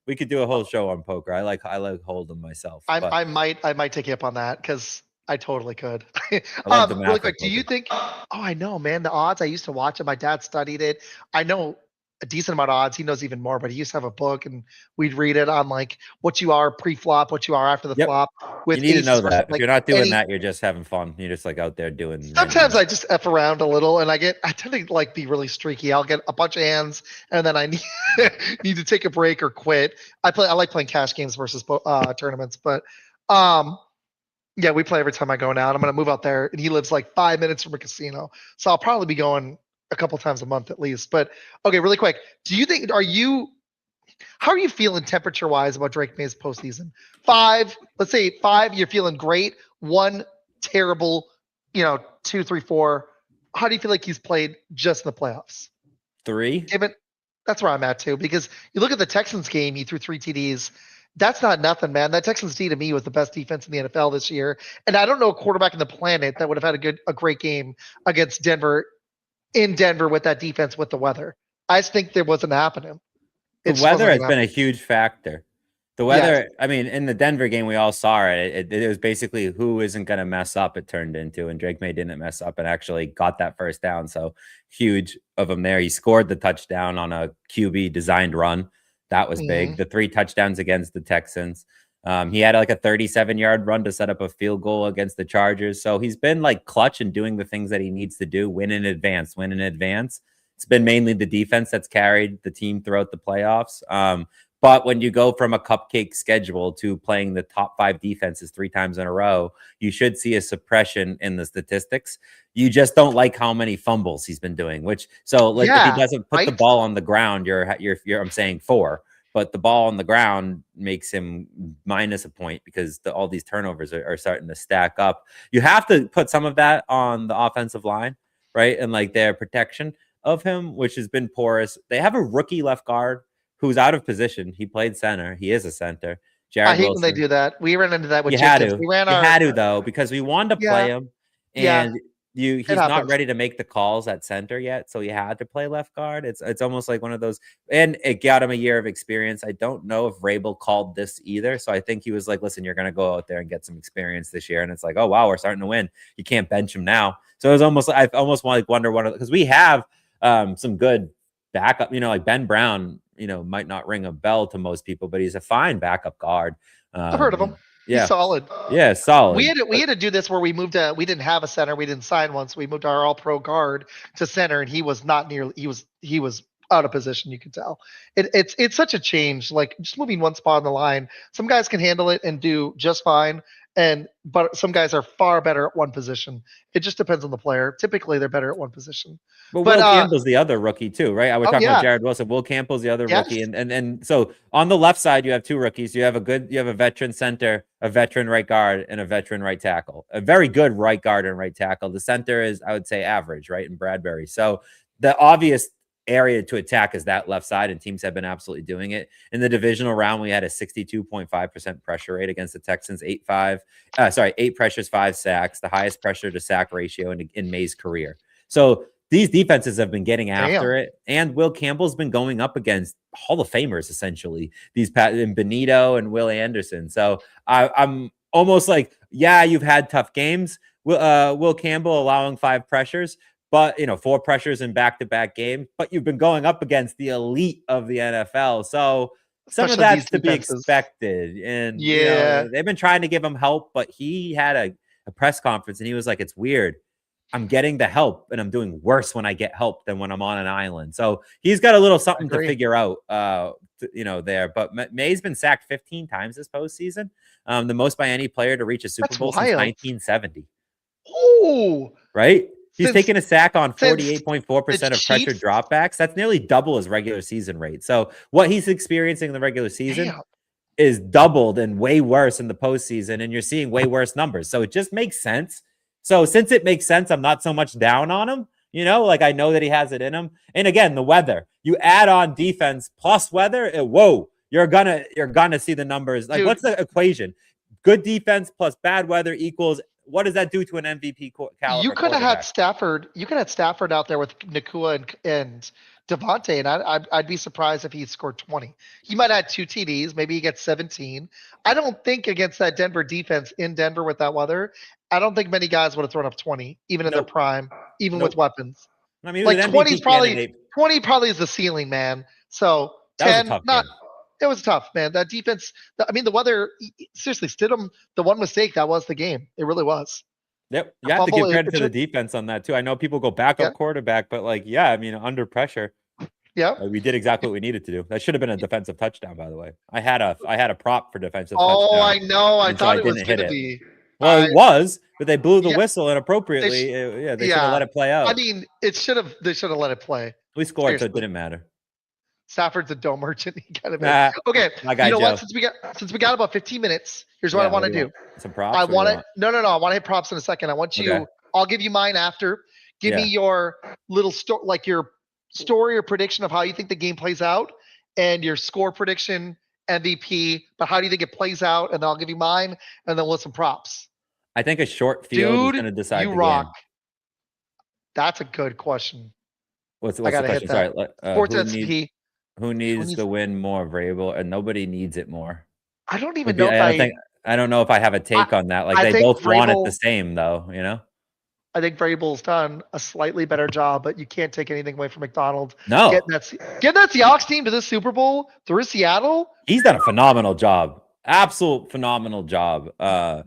we could do a whole show on poker. I like hold'em myself. I might take you up on that because I totally could. Really quick, do you think? Oh, I know, man. The odds. I used to watch it. My dad studied it. I know a decent amount of odds. He knows even more, but he used to have a book and we'd read it on like what you are pre-flop, what you are after the flop. You need to know that. If you're not doing that, you're just having fun. You're just like out there doing. Sometimes I just F around a little and I tend to like be really streaky. I'll get a bunch of hands and then I need to take a break or quit. I like playing cash games versus tournaments, but yeah, we play every time I go now. And I'm going to move out there and he lives like 5 minutes from a casino. So I'll probably be going a couple times a month at least. But okay, really quick. Do you think, How are you feeling temperature-wise about Drake May's postseason? 5, let's say 5, you're feeling great. 1, terrible. 2, 3, 4. How do you feel like he's played just in the playoffs? 3. Given that's where I'm at too, because you look at the Texans game, he threw 3 TDs. That's not nothing, man. That Texans D to me was the best defense in the NFL this year, and I don't know a quarterback in the planet that would have had a great game against Denver in Denver with that defense with the weather. I just think there wasn't happening. The weather has been a huge factor. The weather, I mean, in the Denver game, we all saw it. It was basically who isn't going to mess up, it turned into, and Drake May didn't mess up and actually got that first down. So huge of him there. He scored the touchdown on a QB designed run. That was big. The 3 touchdowns against the Texans. He had like a 37-yard run to set up a field goal against the Chargers. So he's been like clutch and doing the things that he needs to do, win in advance. It's been mainly the defense that's carried the team throughout the playoffs. But when you go from a cupcake schedule to playing the top 5 defenses 3 times in a row, you should see a suppression in the statistics. You just don't like how many fumbles he's been doing, if he doesn't put the ball on the ground, I'm saying 4, but the ball on the ground makes him minus a point because all these turnovers are starting to stack up. You have to put some of that on the offensive line, right? And like their protection of him, which has been porous. They have a rookie left guard who's out of position. He played center. He is a center. I hate when they do that. We ran into that with Jenkins. You had to though, because we wanted to play him, and he's not ready to make the calls at center yet, so you had to play left guard. It's almost like one of those, and it got him a year of experience. I don't know if Rabel called this either, so I think he was like, "Listen, you're going to go out there and get some experience this year," and it's like, "Oh wow, we're starting to win. You can't bench him now." So it was almost, I almost want to wonder because we have some good backup, like Ben Brown, might not ring a bell to most people, but he's a fine backup guard. I've heard of him. Yeah. He's solid. Yeah, solid. We had to do this where we didn't have a center. We didn't sign one. So we moved our all-pro guard to center, and he was not nearly, he was out of position. You could tell it's such a change, like just moving one spot on the line. Some guys can handle it and do just fine. But some guys are far better at one position. It just depends on the player. Typically, they're better at one position. But Will Campbell's the other rookie too, right? I was talking about Jared Wilson. Will Campbell's the other rookie, and so on the left side, you have 2 rookies. You have a veteran center, a veteran right guard, and a veteran right tackle. A very good right guard and right tackle. The center is, I would say, average, right, in Bradbury. So the obvious area to attack is that left side, and teams have been absolutely doing it. In the divisional round, we had a 62.5% pressure rate against the Texans, 8 pressures, 5 sacks, the highest pressure to sack ratio in May's career. So these defenses have been getting after it, and Will Campbell's been going up against Hall of Famers, essentially, in Benito and Will Anderson. So I'm almost like, you've had tough games. Will Campbell allowing 5 pressures, but 4 pressures in back-to-back games, but you've been going up against the elite of the NFL. So some of that's to be expected. And they've been trying to give him help, but he had a press conference and he was like, it's weird. I'm getting the help and I'm doing worse when I get help than when I'm on an island. So he's got a little something to figure out, there. But May's been sacked 15 times this postseason, the most by any player to reach a Super Bowl since 1970. Oh, right? He's taken a sack on 48.4% of pressure dropbacks. That's nearly double his regular season rate. So what he's experiencing in the regular season is doubled and way worse in the postseason, and you're seeing way worse numbers. So it just makes sense. So since it makes sense, I'm not so much down on him. I know that he has it in him. And again, the weather. You add on defense plus weather, you're gonna see the numbers. Like, what's the equation? Good defense plus bad weather equals, what does that do to an MVP caliber? You could have had Stafford. You could have had Stafford out there with Nakua and Devontae, and I'd be surprised if he scored 20. He might have had 2 TDs. Maybe he gets 17. I don't think against that Denver defense in Denver with that weather, I don't think many guys would have thrown up 20, even in their prime, even with weapons. I mean, like 20 probably is the ceiling, man. So 10, it was tough, man. That defense, the weather, seriously, Stidham, the one mistake, that was the game. It really was. Yep. You have to give credit to the defense on that, too. I know people go backup quarterback, but under pressure. Yeah. We did exactly what we needed to do. That should have been a defensive touchdown, by the way. I had a prop for defensive touchdown. Oh, I know. I thought it was going to be. Well, it was, but they blew the whistle inappropriately. They should have let it play out. I mean, they should have let it play. We scored, so it didn't matter. Stafford's a dome merchant. He kind of is. Nah, Okay. my guy You know Joe. what? Since we got about 15 minutes, here's what Yeah, I want to do you do. Some props. I What do you want to want? no. I want to hit props in a second. I want you. Okay. I'll give you mine after. Give me Yeah. your little story, like your story or prediction of how you think the game plays out, and your score prediction, MVP. But how do you think it plays out? And then I'll give you mine, and then we'll some props. I think a short field is Dude, going to decide you the rock. game. That's a good question. What's I the gotta question? hit that. Sorry. Sports Who needs SP. who needs to win more, Vrabel? And nobody needs it more. I don't even know if I don't know if I have a take on that. Like I they think both want it Vrabel- the same, though. You know. I think Vrabel's done a slightly better job, but you can't take anything away from McDonald. No, Getting that Seahawks team to the Super Bowl through Seattle. he's done a phenomenal job. Absolute phenomenal job.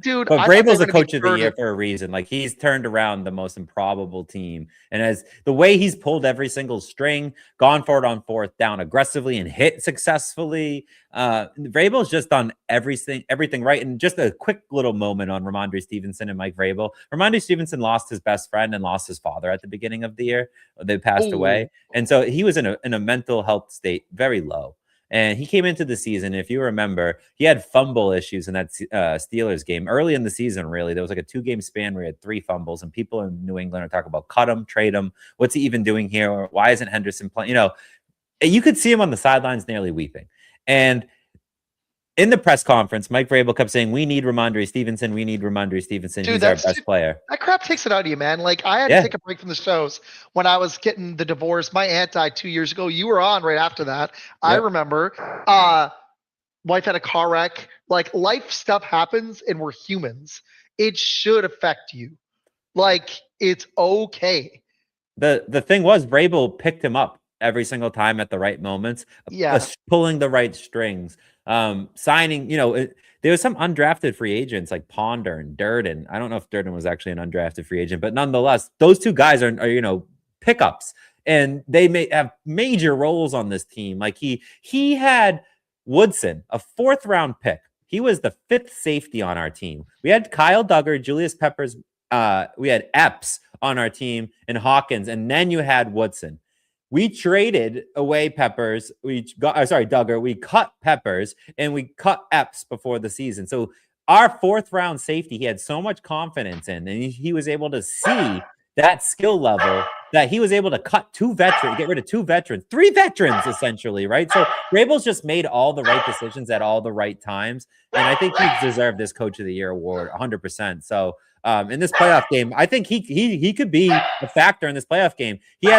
Dude, but I thought Vrabel's they a were gonna coach be of the third year in- for a reason. Like he's turned around the most improbable team, and as the way he's pulled every single string, gone for it on fourth down aggressively and hit successfully. Vrabel's just done everything right. And just a quick little moment on Ramondre Stevenson and Mike Vrabel. Ramondre Stevenson lost his best friend and lost his father at the beginning of the year. They passed away, and so he was in a mental health state very low. And he came into the season, if you remember, he had fumble issues in that Steelers game early in the season, really. There was like a 2-game span where he had 3 fumbles, and people in New England are talking about cut him, trade him. What's he even doing here? Or why isn't Henderson playing? You know, you could see him on the sidelines nearly weeping. And in the press conference, Mike Vrabel kept saying, we need Ramondre Stevenson. We need Ramondre Stevenson. Dude, he's our best player. That crap takes it out of you, man. Like, I had to take a break from the shows when I was getting the divorce. My aunt died 2 years ago. You were on right after that. Yep. I remember. Wife had a car wreck. Like, life stuff happens, and we're humans. It should affect you. Like, it's okay. The thing was, Vrabel picked him up every single time at the right moments. Pulling the right strings. Signing, there was some undrafted free agents like Ponder and Durden. I don't know if Durden was actually an undrafted free agent, but nonetheless, those two guys are pickups, and they may have major roles on this team. Like he had Woodson, a 4th round pick. He was the 5th safety on our team. We had Kyle Duggar, Julius Peppers. We had Epps on our team and Hawkins, and then you had Woodson. We traded away Peppers. Duggar. We cut Peppers and we cut Epps before the season. So our 4th round safety, he had so much confidence in, and he was able to see that skill level that he was able to cut 2 veterans, get rid of 2 veterans, 3 veterans essentially, right? So Vrabel's just made all the right decisions at all the right times, and I think he deserved this Coach of the Year award 100%. So in this playoff game, I think he could be a factor in this playoff game. He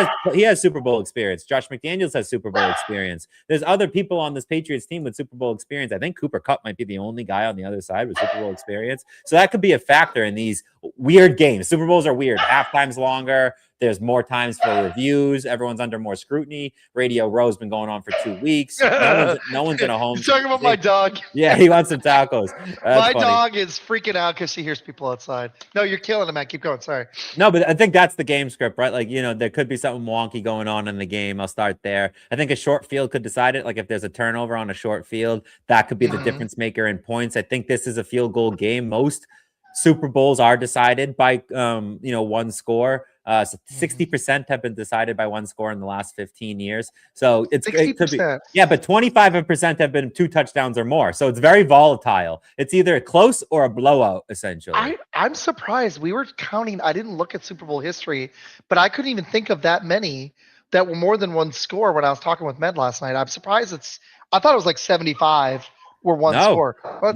has Super Bowl experience. Josh McDaniels has Super Bowl experience. There's other people on this Patriots team with Super Bowl experience. I think Cooper Kupp might be the only guy on the other side with Super Bowl experience. So that could be a factor in these weird games. Super Bowls are weird. Halftime's longer. There's more times for reviews. Everyone's under more scrutiny. Radio Row's been going on for 2 weeks. No one's in a home. He's talking about my dog. Yeah, he wants some tacos. My dog is freaking out because she hears people outside. No, you're killing him, man. Keep going. Sorry. No, but I think that's the game script, right? Like, there could be something wonky going on in the game. I'll start there. I think a short field could decide it. Like if there's a turnover on a short field, that could be the difference maker in points. I think this is a field goal game. Most Super Bowls are decided by, one score. 60% have been decided by one score in the last 15 years. So it could be, but 25% have been 2 touchdowns or more. So it's very volatile. It's either a close or a blowout, essentially. I'm surprised. We were counting. I didn't look at Super Bowl history, but I couldn't even think of that many that were more than one score when I was talking with Med last night. I'm surprised I thought it was like 75 were one score. Well,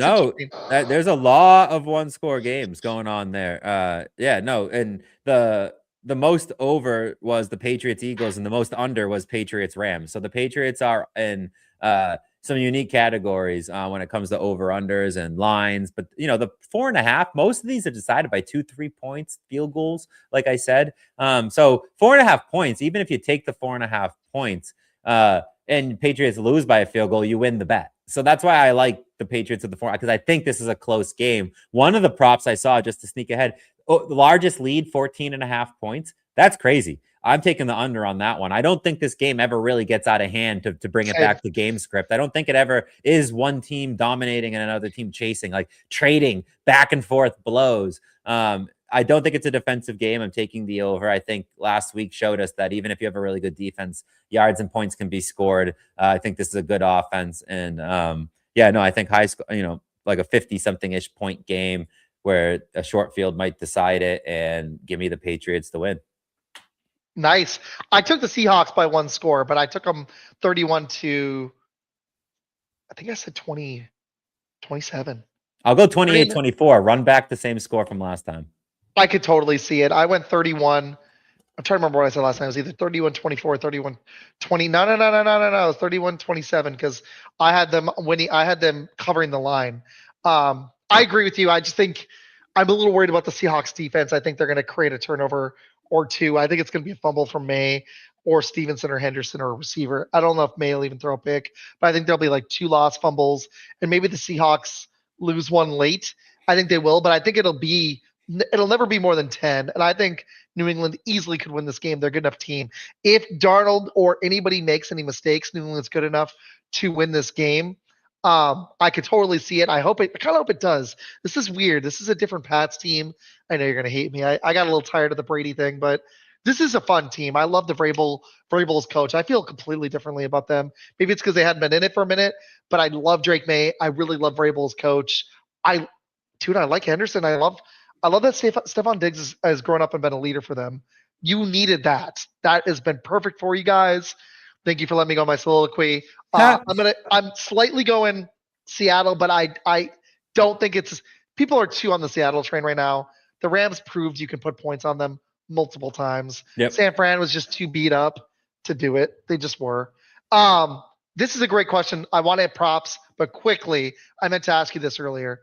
there's a lot of 1-score games going on there. And the most over was the Patriots Eagles, and the most under was Patriots Rams. So the Patriots are in some unique categories when it comes to over unders and lines. But the 4.5, most of these are decided by 2-3 points, field goals, like I said. So 4.5 points, even if you take the 4.5 points and Patriots lose by a field goal, you win the bet. So that's why I like the Patriots at the 4, because I think this is a close game. One of the props I saw, just to sneak ahead, the largest lead, 14.5 points. That's crazy. I'm taking the under on that one. I don't think this game ever really gets out of hand to bring it back to game script. I don't think it ever is one team dominating and another team chasing, like trading back and forth blows. I don't think it's a defensive game. I'm taking the over. I think last week showed us that even if you have a really good defense, yards and points can be scored. I think this is a good offense. And I think high score, like a 50-something-ish point game where a short field might decide it, and give me the Patriots to win. Nice. I took the Seahawks by 1 score, but I took them 31 to, I think I said 27. I'll go 28-24. Run back the same score from last time. I could totally see it. I went 31. I'm trying to remember what I said last time. It was either 31-24, 31-20. No. It was 31-27 because I had them winning. I had them covering the line. I agree with you. I just think I'm a little worried about the Seahawks defense. I think they're going to create a turnover or two. I think it's going to be a fumble from May or Stevenson or Henderson or a receiver. I don't know if May will even throw a pick, but I think there'll be like 2 lost fumbles, and maybe the Seahawks lose one late. I think they will, but I think it'll never be more than 10. And I think New England easily could win this game. They're a good enough team. If Darnold or anybody makes any mistakes, New England's good enough to win this game. I could totally see it. I kind of hope it does. This is weird. This is a different Pats team. I know you're going to hate me. I got a little tired of the Brady thing, but this is a fun team. I love the Vrabel's coach. I feel completely differently about them. Maybe it's because they hadn't been in it for a minute, but I love Drake May. I really love Vrabel's coach. I like Henderson. I love that Stephon Diggs has grown up and been a leader for them. You needed that. That has been perfect for you guys. Thank you for letting me go on my soliloquy. I'm slightly going Seattle, but I don't think people are too on the Seattle train right now. The Rams proved you can put points on them multiple times. Yep. San Fran was just too beat up to do it. They just were. This is a great question. I want to have props, but quickly, I meant to ask you this earlier.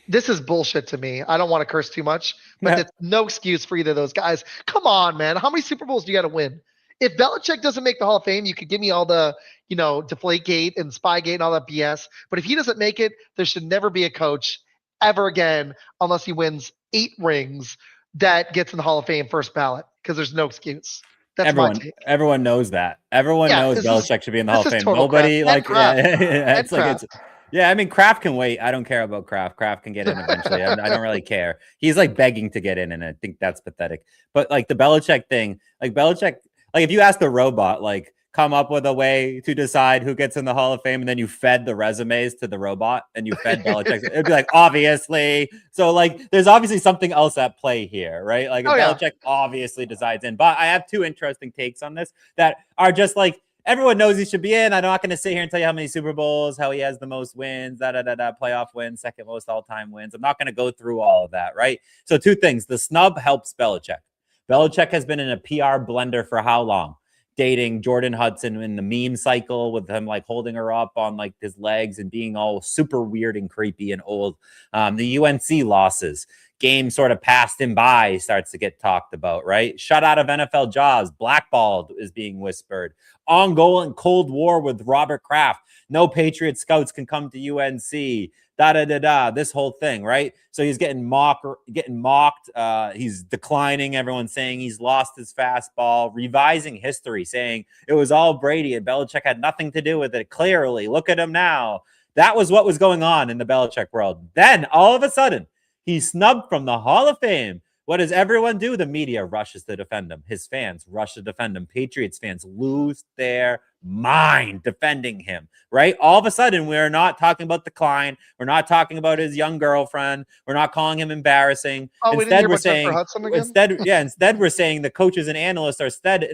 This is bullshit to me. I don't want to curse too much, but it's no excuse for either of those guys. Come on, man. How many Super Bowls do you got to win? If Belichick doesn't make the Hall of Fame, you could give me all the, Deflategate and Spygate and all that BS. But if he doesn't make it, there should never be a coach ever again, unless he wins 8 rings, that gets in the Hall of Fame first ballot, because there's no excuse. That's my take. Everyone knows that. Everyone knows Belichick should be in the Hall of Fame. Nobody I mean, Kraft can wait. I don't care about Kraft. Kraft can get in eventually. I don't really care. He's like begging to get in, and I think that's pathetic. But like the Belichick thing, if you ask the robot, come up with a way to decide who gets in the Hall of Fame, and then you fed the resumes to the robot and you fed Belichick, it'd be like, obviously. So there's obviously something else at play here, right? Belichick obviously decides in. But I have 2 interesting takes on this that are just everyone knows he should be in. I'm not going to sit here and tell you how many Super Bowls, how he has the most wins, playoff wins, second most all-time wins. I'm not going to go through all of that, right? So 2 things. The snub helps Belichick. Belichick has been in a PR blender for how long? Dating Jordan Hudson in the meme cycle with him holding her up on his legs and being all super weird and creepy and old. The UNC losses. Game sort of passed him by, starts to get talked about, right? Shut out of NFL jobs, blackballed is being whispered. Ongoing Cold War with Robert Kraft. No Patriot scouts can come to UNC. This whole thing, right? So he's getting mocked. He's declining. Everyone's saying he's lost his fastball, revising history, saying it was all Brady and Belichick had nothing to do with it. Clearly, look at him now. That was what was going on in the Belichick world. Then all of a sudden, he's snubbed from the Hall of Fame. What does everyone do? The media rushes to defend him. His fans rush to defend him. Patriots fans lose their mind defending him, right? All of a sudden, we're not talking about the Klein. We're not talking about his young girlfriend. We're not calling him embarrassing. Instead, we're saying the coaches and analysts are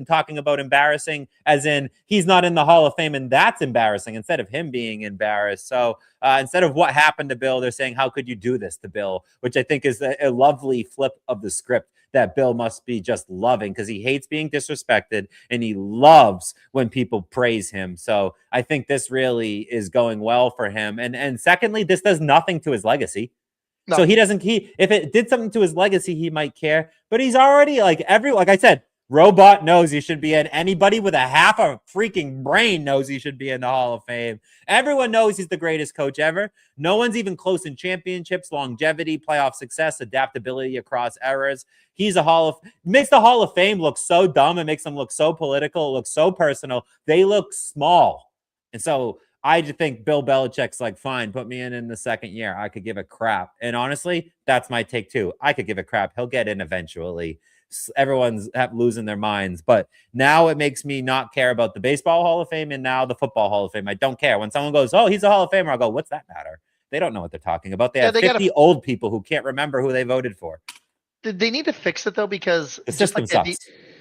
talking about embarrassing as in he's not in the Hall of Fame, and that's embarrassing instead of him being embarrassed. So instead of what happened to Bill, they're saying, how could you do this to Bill? Which I think is a lovely flip of the script that Bill must be just loving, because he hates being disrespected and he loves when people praise him. So I think this really is going well for him. And secondly, this does nothing to his legacy. No. So if it did something to his legacy, he might care, but he's already like I said, robot knows he should be in. Anybody with a half a freaking brain knows he should be in the Hall of Fame. Everyone knows he's the greatest coach ever. No one's even close in championships, longevity, playoff success, adaptability across eras. He's makes the Hall of Fame look so dumb. It makes them look so political. It looks so personal. They look small. And so I just think Bill Belichick's like, fine, put me in the second year. I could give a crap. And honestly, that's my take too. I could give a crap. He'll get in eventually. Everyone's losing their minds. But now it makes me not care about the Baseball Hall of Fame and now the Football Hall of Fame. I don't care. When someone goes, oh, he's a Hall of Famer, I'll go, what's that matter? They don't know what they're talking about. They have 50 old people who can't remember who they voted for. They need to fix it, though, because the system sucks.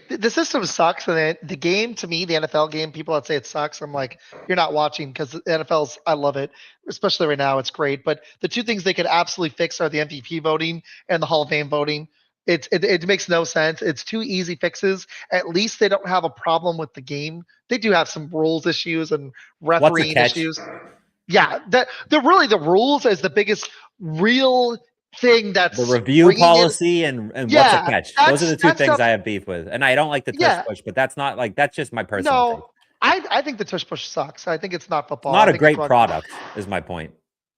The system sucks. And the game, to me, the NFL game, people that say it sucks, I'm like, you're not watching, because the NFL's, I love it, especially right now. It's great. But the two things they could absolutely fix are the MVP voting and the Hall of Fame voting. It makes no sense. It's two easy fixes. At least they don't have a problem with the game. They do have some rules issues and refereeing issues. Yeah, the rules is the biggest real thing. That's the review policy and what's a catch. Those are the two things I have beef with. And I don't like the tush push, but that's not like, that's just my personal thing. I think the tush push sucks. I think it's not football. Not a great product is my point.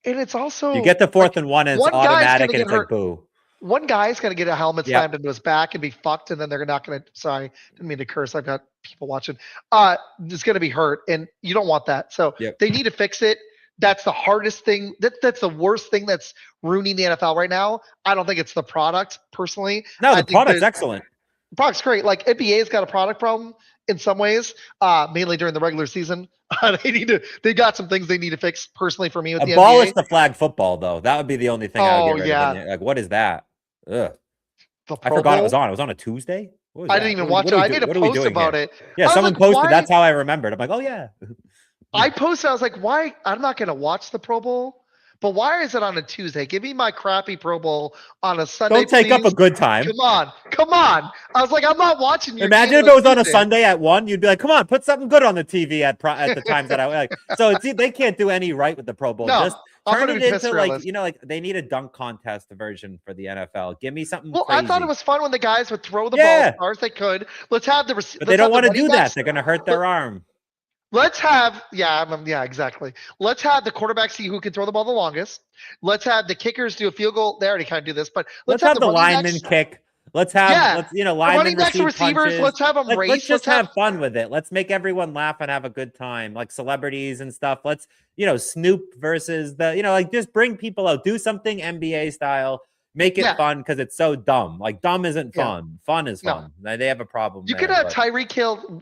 And it's also, you get the 4th and 1 and it's automatic and it's like boo. One guy's going to get a helmet slammed into his back and be fucked, and then they're not going to. Sorry, didn't mean to curse. I've got people watching. It's going to be hurt, and you don't want that. So they need to fix it. That's the hardest thing. That's the worst thing that's ruining the NFL right now. I don't think it's the product, personally. No, the product's excellent. The product's great. Like, NBA's got a product problem in some ways, mainly during the regular season. They got some things they need to fix, personally, for me with the abolish NBA. the flag football, though. That would be the only thing I would get rid of. Like, what is that? Ugh. I forgot it was on. It was on a Tuesday? I didn't even watch it. I made a post about it. Yeah, someone posted. That's how I remembered. I'm like, oh, yeah. I posted. I was like, why? I'm not going to watch the Pro Bowl. But why is it on a Tuesday? Give me my crappy Pro Bowl on a Sunday. Don't take up a good time. Come on. I was like, I'm not watching. Imagine if it was on a Sunday at 1. You'd be like, come on, put something good on the TV at the times that I like. So they can't do any right with the Pro Bowl. No, just turn it into like they need a dunk contest version for the NFL. Give me something. Well, crazy. I thought it was fun when the guys would throw the ball as far as they could. Let's have the. But they don't want to do that. They're going to hurt their arm. Let's have, exactly. Let's have the quarterback see who can throw the ball the longest. Let's have the kickers do a field goal. They already kind of do this, but let's have the lineman kick. Let's have, linemen receive receivers. Punches. Let's have them race. Let's just have fun with it. Let's make everyone laugh and have a good time, like celebrities and stuff. Let's, Snoop versus just bring people out. Do something NBA style. Make it fun because it's so dumb. Like, dumb isn't fun. Fun is fun. No. They have a problem. You could have Tyreek Hill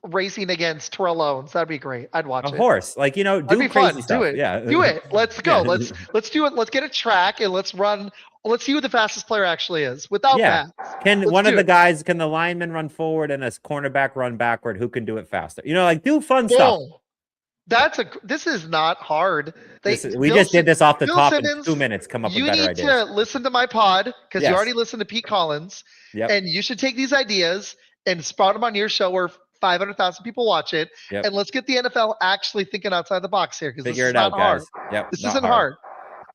racing against Terrell Owens. That'd be great. I'd watch it. A horse. Like, do crazy fun. stuff. Do it. Yeah. Do it. Let's go. Let's do it. Let's get a track and let's run. Let's see who the fastest player actually is without that. Can the lineman run forward and a cornerback run backward? Who can do it faster? Do fun stuff. This is not hard. We just did this off the top in 2 minutes. Come up with better ideas. You need to listen to my pod because you already listened to Pete Collins. Yep. And you should take these ideas and sprout them on your show where 500,000 people watch it. Yep. And let's get the NFL actually thinking outside the box here because this is not hard. Yep. This isn't hard.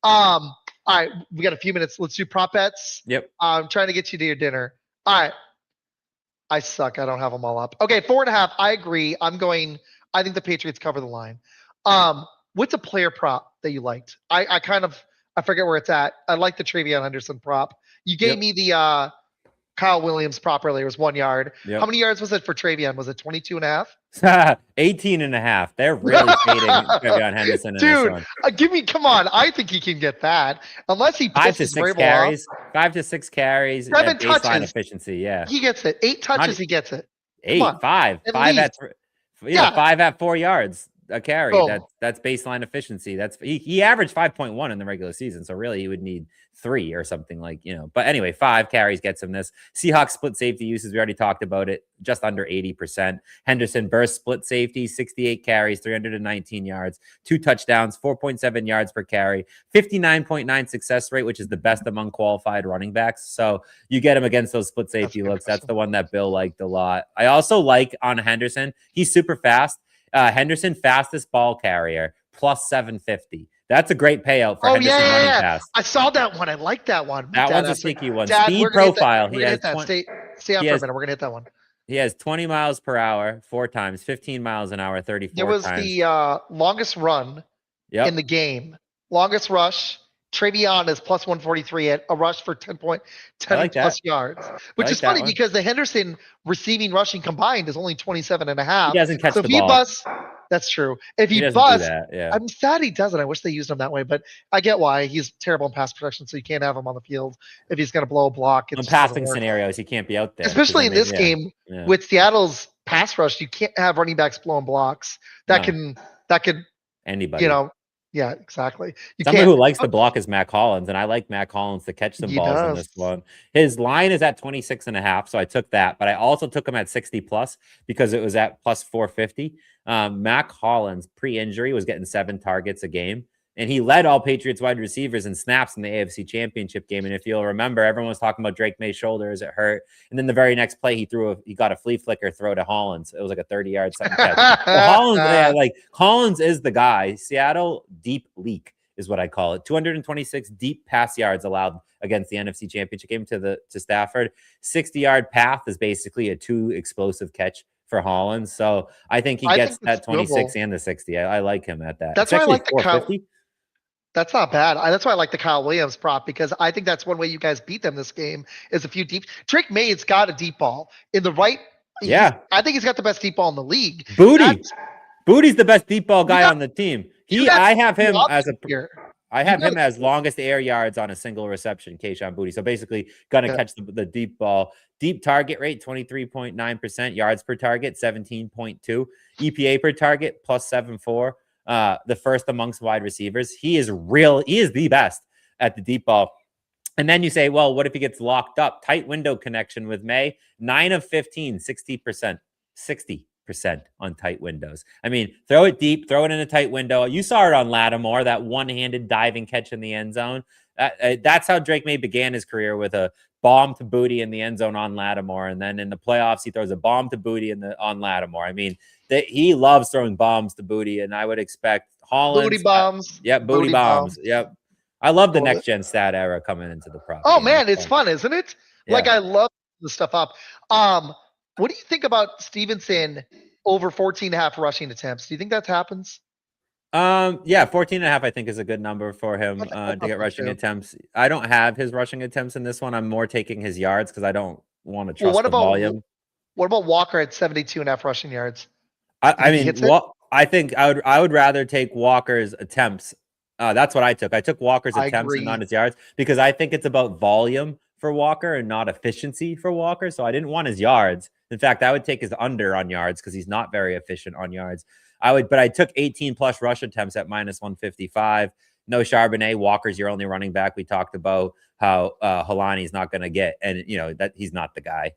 All right, we got a few minutes. Let's do prop bets. Yep. I'm trying to get you to your dinner. All right. I suck. I don't have them all up. Okay, 4.5. I agree. I think the Patriots cover the line. What's a player prop that you liked? I forget where it's at. I like the Travion Henderson prop. You gave me the Kyle Williams prop earlier. It was 1 yard. Yep. How many yards was it for Travion? Was it 22.5? 18.5. They're really fading Travion Henderson. Dude, come on. I think he can get that. Unless he 5 to 6 carries. 5 to 6 carries. 7 touches. Efficiency, yeah. He gets it. 8 touches, he gets it. 5 at 4 yards a carry. Oh. That's baseline efficiency. He averaged 5.1 in the regular season. So really he would need 3 or something but anyway, 5 carries gets him this. Seahawks split safety uses. We already talked about it. Just under 80%. Henderson burst split safety, 68 carries, 319 yards, 2 touchdowns, 4.7 yards per carry, 59.9 success rate, which is the best among qualified running backs. So you get him against those split safety looks. That's the one that Bill liked a lot. I also like on Henderson, he's super fast. Henderson, fastest ball carrier, plus 750. That's a great payout for Henderson running pass. I saw that one. I like that one. That one's a sneaky one. Speed profile. He has stay on for a minute. We're gonna hit that one. He has 20 miles per hour 4 times, 15 miles an hour 34 times. There was the longest run in the game. Longest rush, Travion is plus 143 at a rush for 10 like plus that. yards, which like is funny that one. because the Henderson receiving rushing combined is only 27 and a He half. doesn't catch So the if he ball. busts, that's true. If He he doesn't do busts, that. Yeah. I'm sad he doesn't. I wish they used him that way, but I get why. He's terrible in pass protection, so you can't have him on the field if he's going to blow a block. It In just doesn't passing work. scenarios, he can't be out there. 'cause Especially then in this game with Seattle's pass rush, you can't have running backs blowing blocks. That could anybody. Yeah, exactly. Someone who likes to block is Mac Hollins, and I like Mac Hollins to catch some balls in this one. His line is at 26.5, so I took that, but I also took him at 60 plus because it was at plus 450. Mac Hollins pre-injury was getting 7 targets a game, and he led all Patriots wide receivers in snaps in the AFC Championship game. And if you'll remember, everyone was talking about Drake May's shoulders, it hurt, and then the very next play he got a flea flicker throw to Hollins. It was like a 30-yard something catch. Hollins is the guy. Seattle deep leak is what I call it. 226 deep pass yards allowed against the NFC Championship game to Stafford. 60-yard path is basically a 2 explosive catch for Hollins. So I think he gets that 26 and the 60. I like him at that. That's why I like the 450. That's not bad. That's why I like the Kyle Williams prop, because I think that's one way you guys beat them this game is a few deep. Drake May's got a deep ball in the right. Yeah. I think he's got the best deep ball in the league. Booty's the best deep ball guy on the team. I have him as longest air yards on a single reception, Kayshon Boutte. So basically gonna catch the deep ball. Deep target rate, 23.9%. Yards per target, 17.2. EPA per target, plus 7.4. The first amongst wide receivers. He is the best at the deep ball. And then you say, well, what if he gets locked up? Tight window connection with May, 9 of 15, 60%. 60% on tight windows. I mean, throw it deep, throw it in a tight window. You saw it on Lattimore, that one-handed diving catch in the end zone. That's how Drake May began his career, with a bomb to Boutte in the end zone on Lattimore. And then in the playoffs, he throws a bomb to Boutte on Lattimore. I mean, he loves throwing bombs to Boutte, and I would expect Hollins. Booty bombs. Booty bombs. Yep. I love the next-gen stat era coming into the prop. Oh, man, it's fun, isn't it? Yeah. Like, I love the stuff up. What do you think about Stevenson over 14.5 rushing attempts? Do you think that happens? 14.5 I think is a good number for him to get rushing attempts. I don't have his rushing attempts in this one. I'm more taking his yards because I don't want to trust the volume. What about Walker at 72.5 rushing yards? I think I would rather take Walker's attempts. That's what I took. I took Walker's attempts and not his yards, because I think it's about volume for Walker and not efficiency for Walker. So I didn't want his yards. In fact, I would take his under on yards because he's not very efficient on yards. But I took 18 plus rush attempts at minus 155. No Charbonnet. Walker's your only running back. We talked about how Holani's not going to get, and that he's not the guy.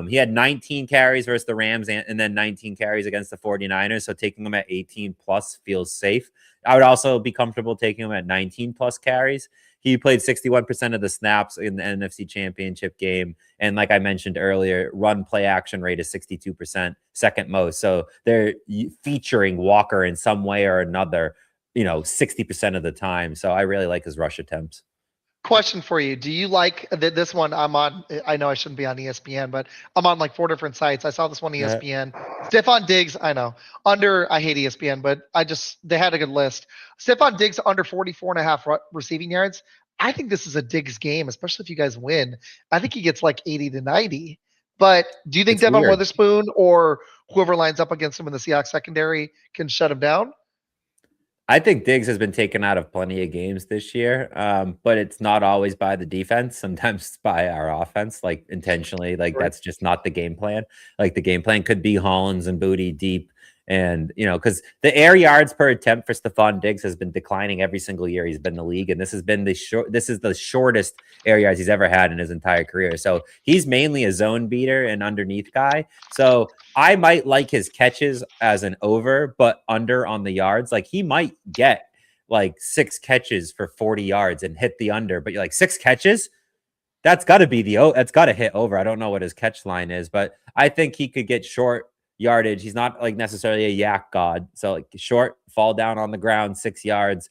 He had 19 carries versus the Rams and then 19 carries against the 49ers. So taking him at 18 plus feels safe. I would also be comfortable taking him at 19 plus carries. He played 61% of the snaps in the NFC Championship game. And like I mentioned earlier, run play action rate is 62%, second most. So they're featuring Walker in some way or another, 60% of the time. So I really like his rush attempts. Question for you. Do you like this one? I'm on, I know I shouldn't be on ESPN, but I'm on like 4 different sites. I saw this one ESPN. Yeah. Stephon Diggs, I know. I hate ESPN, but they had a good list. Stephon Diggs under 44.5 receiving yards. I think this is a Diggs game, especially if you guys win. I think he gets like 80 to 90. But do you think Devon Witherspoon or whoever lines up against him in the Seahawks secondary can shut him down? I think Diggs has been taken out of plenty of games this year, but it's not always by the defense. Sometimes it's by our offense, like intentionally. Like that's just not the game plan. Like the game plan could be Hollins and Boutte deep. And, because the air yards per attempt for Stephon Diggs has been declining every single year he's been in the league. And this is the shortest air yards he's ever had in his entire career. So he's mainly a zone beater and underneath guy. So I might like his catches as an over, but under on the yards. Like he might get like 6 catches for 40 yards and hit the under, but you're like 6 catches. That's got to hit over. I don't know what his catch line is, but I think he could get short yardage. He's not like necessarily a yak god. So like short, fall down on the ground, 6 yards,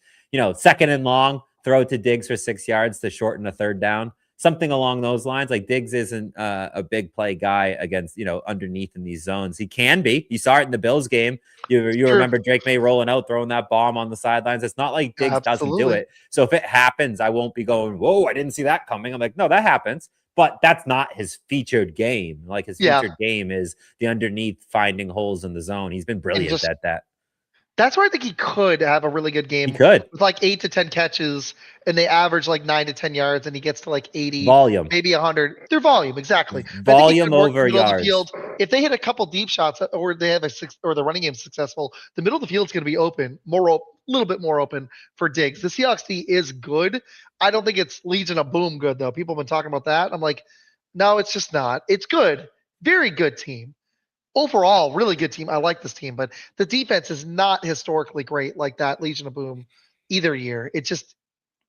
second and long, throw to Diggs for 6 yards to shorten a third down. something along those lines. Like Diggs isn't a big play guy against, underneath in these zones. He can be. You saw it in the Bills game. You remember Drake May rolling out, throwing that bomb on the sidelines. It's not like Diggs doesn't do it. So if it happens, I won't be going, whoa, I didn't see that coming. I'm like, no, that happens. But that's not his featured game. Like his featured game is the underneath finding holes in the zone. He's been brilliant at that. That's where I think he could have a really good game. He could. With like 8 to 10 catches, and they average like 9 to 10 yards, and he gets to like 80. Volume. Maybe 100. Their volume, exactly. Volume over yards. If they hit a couple deep shots, or they have or the running game is successful, the middle of the field is going to be open, a little bit more open for Diggs. The Seahawks D is good. I don't think it's Legion of Boom good, though. People have been talking about that. I'm like, no, it's just not. It's good. Very good team. Overall, really good team. I like this team, but the defense is not historically great like that Legion of Boom either year. It's just,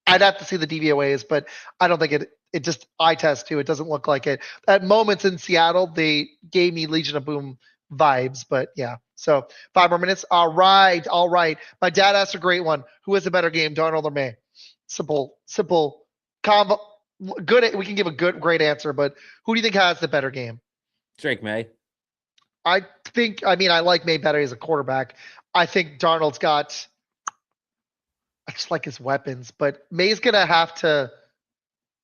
I'd have to see the DVOAs, but I don't think it just eye test too. It doesn't look like it. At moments in Seattle, they gave me Legion of Boom vibes, but yeah. So 5 more minutes. All right. My dad asked a great one. Who has a better game, Darnold or May? Simple convo. Good. We can give a great answer, but who do you think has the better game? Drake May. I like May better as a quarterback. I think Darnold's got, I just like his weapons, but May's going to have to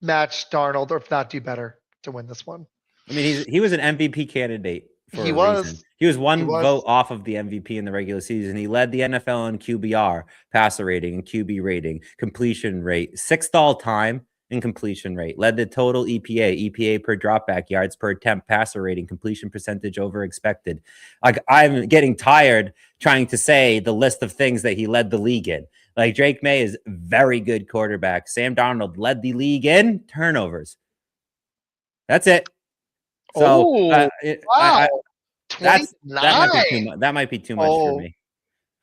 match Darnold, or if not do better to win this one. I mean, he was an MVP candidate for he a was. reason. He was one vote off of the MVP in the regular season. He led the NFL in QBR, passer rating, and QB rating, completion rate, 6th all time in completion rate, led the total EPA per dropback, yards per attempt, passer rating, completion percentage over expected. Like, I'm getting tired trying to say the list of things that he led the league in. Like, Drake May is very good quarterback. Sam Darnold led the league in turnovers. That's it. So, wow. 29. That might be too much for me.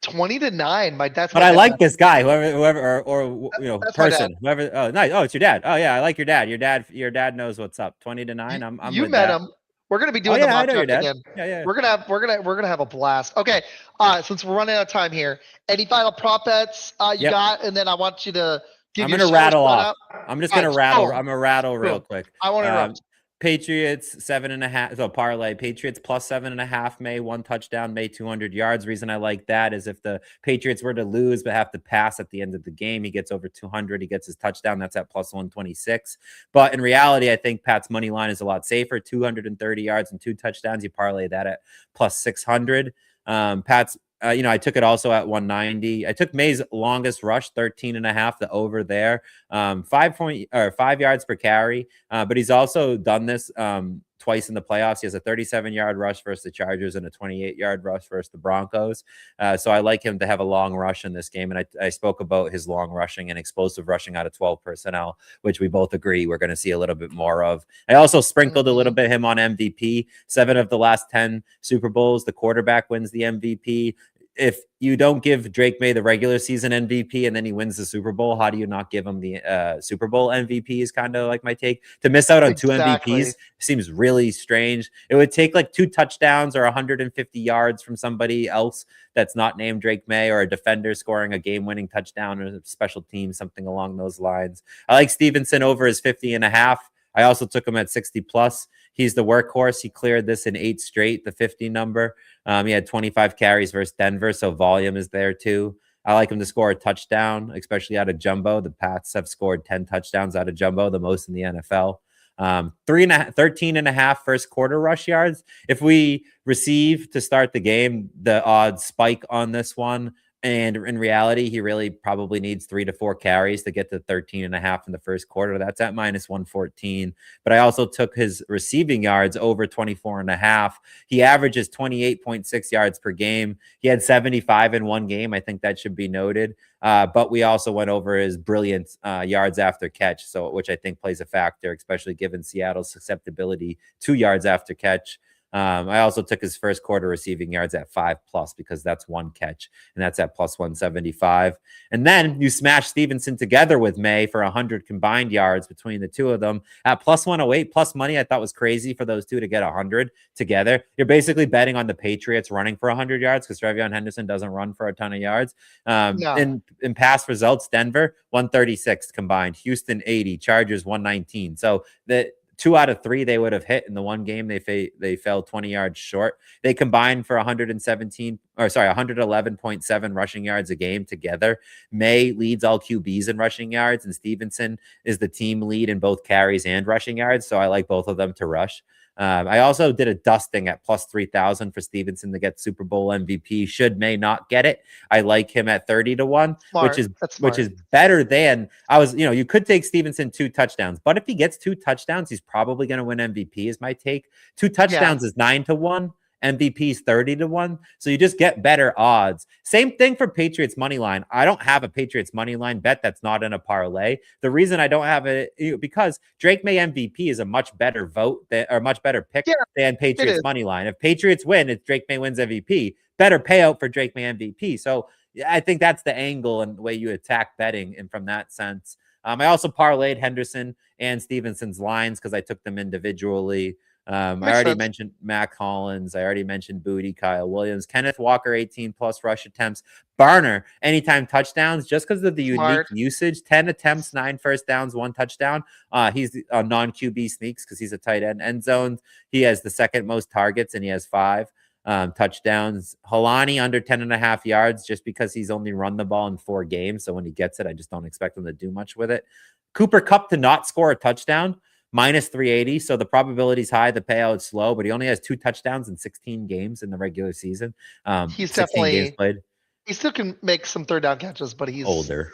20-9. But I like this guy, whoever, or person, whoever. Oh, nice. Oh, it's your dad. Oh, yeah, I like your dad. Your dad knows what's up. 20-9. I'm. You met him. We're gonna be doing the mock draft again. Yeah. We're gonna have a blast. Okay. Since we're running out of time here, any final prop bets you got? And then I want you to give. I'm gonna rattle off. I'm just gonna rattle. I'm gonna rattle real quick. I want to interrupt. Patriots 7.5. So parlay Patriots plus 7.5. May 1 touchdown. May 200 yards. Reason I like that is if the Patriots were to lose but have to pass at the end of the game, he gets over 200. He gets his touchdown. That's at plus 126. But in reality, I think Pat's money line is a lot safer. 230 yards and 2 touchdowns. You parlay that at plus 600. Pat's. I took it also at 190. I took May's longest rush, 13.5, the over there, 5 yards per carry. But he's also done this twice in the playoffs. He has a 37-yard rush versus the Chargers and a 28-yard rush versus the Broncos. So I like him to have a long rush in this game. And I spoke about his long rushing and explosive rushing out of 12 personnel, which we both agree we're going to see a little bit more of. I also sprinkled a little bit him on MVP. 7 of the last 10 Super Bowls, the quarterback wins the MVP. If you don't give Drake May the regular season MVP and then he wins the Super Bowl, how do you not give him the Super Bowl MVP is kind of like my take. To miss out on 2 MVPs seems really strange. It would take like 2 touchdowns or 150 yards from somebody else that's not named Drake May, or a defender scoring a game-winning touchdown, or a special team, something along those lines. I like Stevenson over his 50.5. I also took him at 60 plus. He's the workhorse. He cleared this in 8 straight, the 50 number. He had 25 carries versus Denver, so volume is there too. I like him to score a touchdown, especially out of jumbo. The Pats have scored 10 touchdowns out of jumbo, the most in the NFL. 13.5 first quarter rush yards. If we receive to start the game, the odds spike on this one. And in reality, he really probably needs 3 to 4 carries to get to 13.5 in the first quarter. That's at minus 114. But I also took his receiving yards over 24.5. He averages 28.6 yards per game. He had 75 in one game. I think that should be noted. But we also went over his brilliant yards after catch, which I think plays a factor, especially given Seattle's susceptibility to yards after catch. I also took his first quarter receiving yards at 5+ because that's one catch, and that's at plus 175. And then you smash Stevenson together with May for 100 combined yards between the two of them at plus 108 plus money. I thought was crazy for those two to get 100 together. You're basically betting on the Patriots running for 100 yards because Trevion Henderson doesn't run for a ton of yards. In past results, Denver 136 combined, Houston 80, Chargers 119. So the 2 out of 3 they would have hit in the one game. They fell 20 yards short. They combined for 111.7 rushing yards a game together. May leads all QBs in rushing yards, and Stevenson is the team lead in both carries and rushing yards. So I like both of them to rush. I also did a dusting at plus 3,000 for Stevenson to get Super Bowl MVP. Should May not get it, I like him at 30-1, which is better than you could take Stevenson 2 touchdowns, but if he gets 2 touchdowns, he's probably going to win MVP is my take. 2 touchdowns is 9-1. MVP's 30-1. So you just get better odds. Same thing for Patriots money line. I don't have a Patriots money line bet that's not in a parlay. The reason I don't have it because Drake May MVP is a much better vote or much better pick than Patriots money line. If Patriots win, it's Drake May wins MVP. Better payout for Drake May MVP. So I think that's the angle and the way you attack betting. And from that sense, I also parlayed Henderson and Stevenson's lines because I took them individually. I already mentioned Mac Hollins. I already mentioned Booty, Kyle Williams, Kenneth Walker, 18+ rush attempts. Barner, anytime touchdowns, just because of the unique usage. 10 attempts, 9 first downs, 1 touchdown. He's a non-QB sneaks because he's a tight end. End zones, he has the second most targets, and he has 5 touchdowns. Halani under 10.5 yards just because he's only run the ball in 4 games. So when he gets it, I just don't expect him to do much with it. Cooper Kupp to not score a touchdown. Minus 380, so the probability is high, the payout's slow, but he only has 2 touchdowns in 16 games in the regular season. He's definitely games played. He still can make some third down catches, but he's older.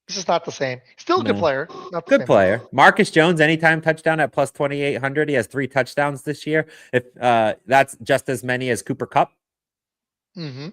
He's just not the same. Still a good player. Good player. Marcus Jones, anytime touchdown at plus 2,800. He has 3 touchdowns this year. If that's just as many as Cooper Kupp. Mm-hmm.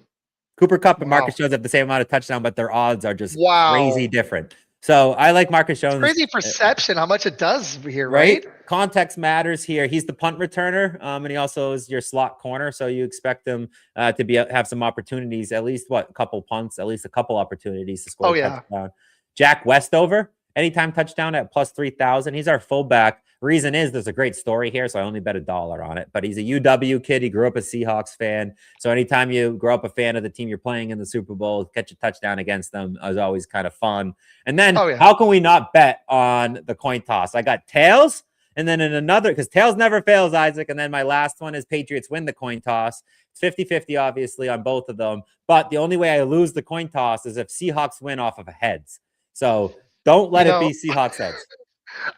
Cooper Kupp and Marcus Jones have the same amount of touchdown, but their odds are just crazy different. So I like Marcus Jones. It's crazy perception how much it does here, right? Context matters here. He's the punt returner, and he also is your slot corner. So you expect him to have some opportunities, at least a couple punts, at least a couple opportunities to score a touchdown. Jack Westover, anytime touchdown at plus 3,000. He's our fullback. Reason is there's a great story here, so I only bet $1 on it. But he's a UW kid. He grew up a Seahawks fan. So anytime you grow up a fan of the team you're playing in the Super Bowl, catch a touchdown against them is always kind of fun. And then how can we not bet on the coin toss? I got tails, and then in another, because tails never fails, Isaac. And then my last one is Patriots win the coin toss. It's 50-50, obviously, on both of them. But the only way I lose the coin toss is if Seahawks win off of a heads. So don't let it be Seahawks heads.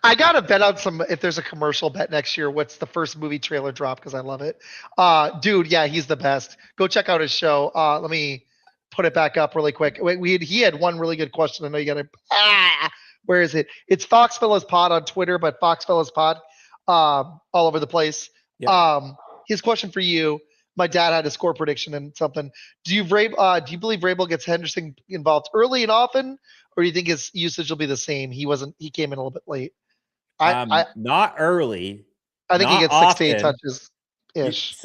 I gotta bet on if there's a commercial bet next year, what's the first movie trailer drop? Because I love it. Dude, yeah, he's the best. Go check out his show. Let me put it back up really quick. Wait, he had one really good question. I know you gotta where is it? It's Fox Fellas Pod on Twitter, but Fox Fellas Pod all over the place. Yep. His question for you. My dad had a score prediction and something. Do you believe Vrabel gets Henderson involved early and often? Or do you think his usage will be the same? He came in a little bit late. Not early. I think he gets often. 6 to 8 touches ish.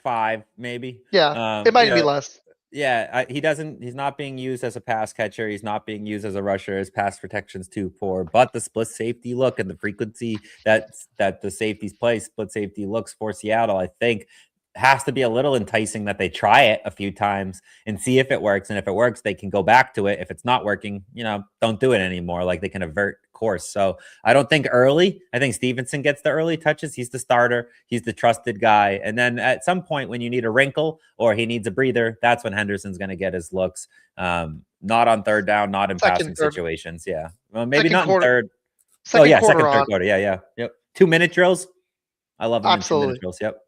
5 maybe. Yeah, it might be less. Yeah, he's not being used as a pass catcher. He's not being used as a rusher. His pass protection's too poor. But the split safety look and the frequency that the safeties play split safety looks for Seattle, I think, has to be a little enticing that they try it a few times and see if it works. And if it works, they can go back to it. If it's not working, don't do it anymore. Like they can avert course. So I don't think early. I think Stevenson gets the early touches. He's the starter. He's the trusted guy. And then at some point when you need a wrinkle or he needs a breather, that's when Henderson's going to get his looks. Not on third down, not in passing situations. Yeah. Well, maybe not in third. Second, third quarter. Yeah. Yep. 2-minute drills. I love them. Absolutely. 2-minute drills. Yep.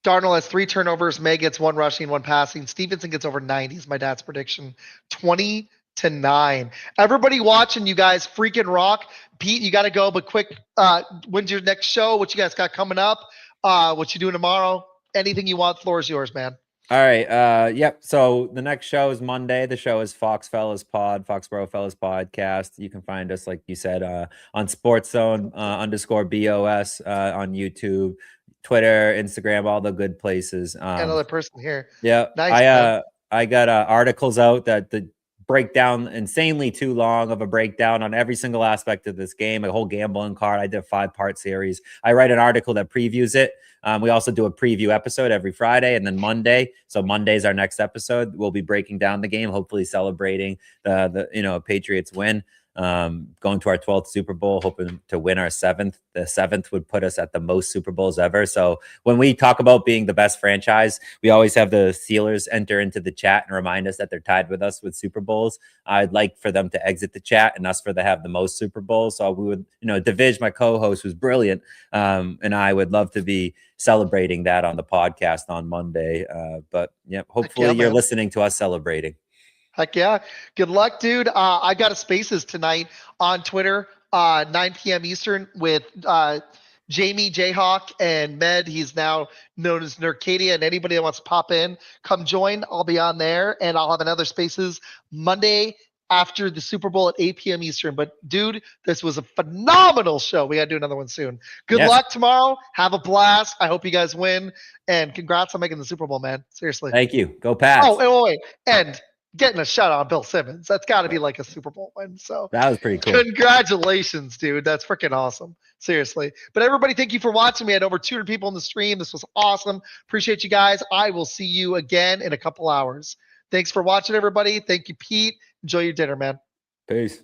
Darnold has 3 turnovers. May gets 1 rushing, 1 passing. Stevenson gets over 90 is my dad's prediction. 20-9. Everybody watching, you guys freaking rock. Pete, you got to go, but quick, when's your next show? What you guys got coming up? What you doing tomorrow? Anything you want, floor is yours, man. All right. Yep. So the next show is Monday. The show is Foxborough Fellas Podcast. You can find us, like you said, on SportsZone _BOS on YouTube. Twitter, Instagram, all the good places. Another person here. Yeah, Nice. I got articles out that break down insanely too long of a breakdown on every single aspect of this game, a whole gambling card. I did a 5-part series. I write an article that previews it. We also do a preview episode every Friday and then Monday. So Monday's our next episode. We'll be breaking down the game, hopefully celebrating the Patriots win. Going to our 12th Super Bowl, hoping to win our 7th. The 7th would put us at the most Super Bowls ever. So when we talk about being the best franchise, we always have the Steelers enter into the chat and remind us that they're tied with us with Super Bowls. I'd like for them to exit the chat and us for to have the most Super Bowls. So we would, Divish, my co-host, who's brilliant, and I would love to be celebrating that on the podcast on Monday. But yeah, hopefully you're listening to us celebrating. Heck yeah. Good luck, dude. I got a Spaces tonight on Twitter, 9 p.m. Eastern with Jamie Jayhawk and Med. He's now known as Nercadia, and anybody that wants to pop in, come join. I'll be on there, and I'll have another Spaces Monday after the Super Bowl at 8 p.m. Eastern. But, dude, this was a phenomenal show. We got to do another one soon. Good luck tomorrow. Have a blast. I hope you guys win, and congrats on making the Super Bowl, man. Seriously. Thank you. Go Pats. Oh, wait. And getting a shot on Bill Simmons. That's got to be like a Super Bowl win. So that was pretty cool. Congratulations, dude. That's freaking awesome. Seriously. But everybody, thank you for watching. We had over 200 people on the stream. This was awesome. Appreciate you guys. I will see you again in a couple hours. Thanks for watching, everybody. Thank you, Pete. Enjoy your dinner, man. Peace.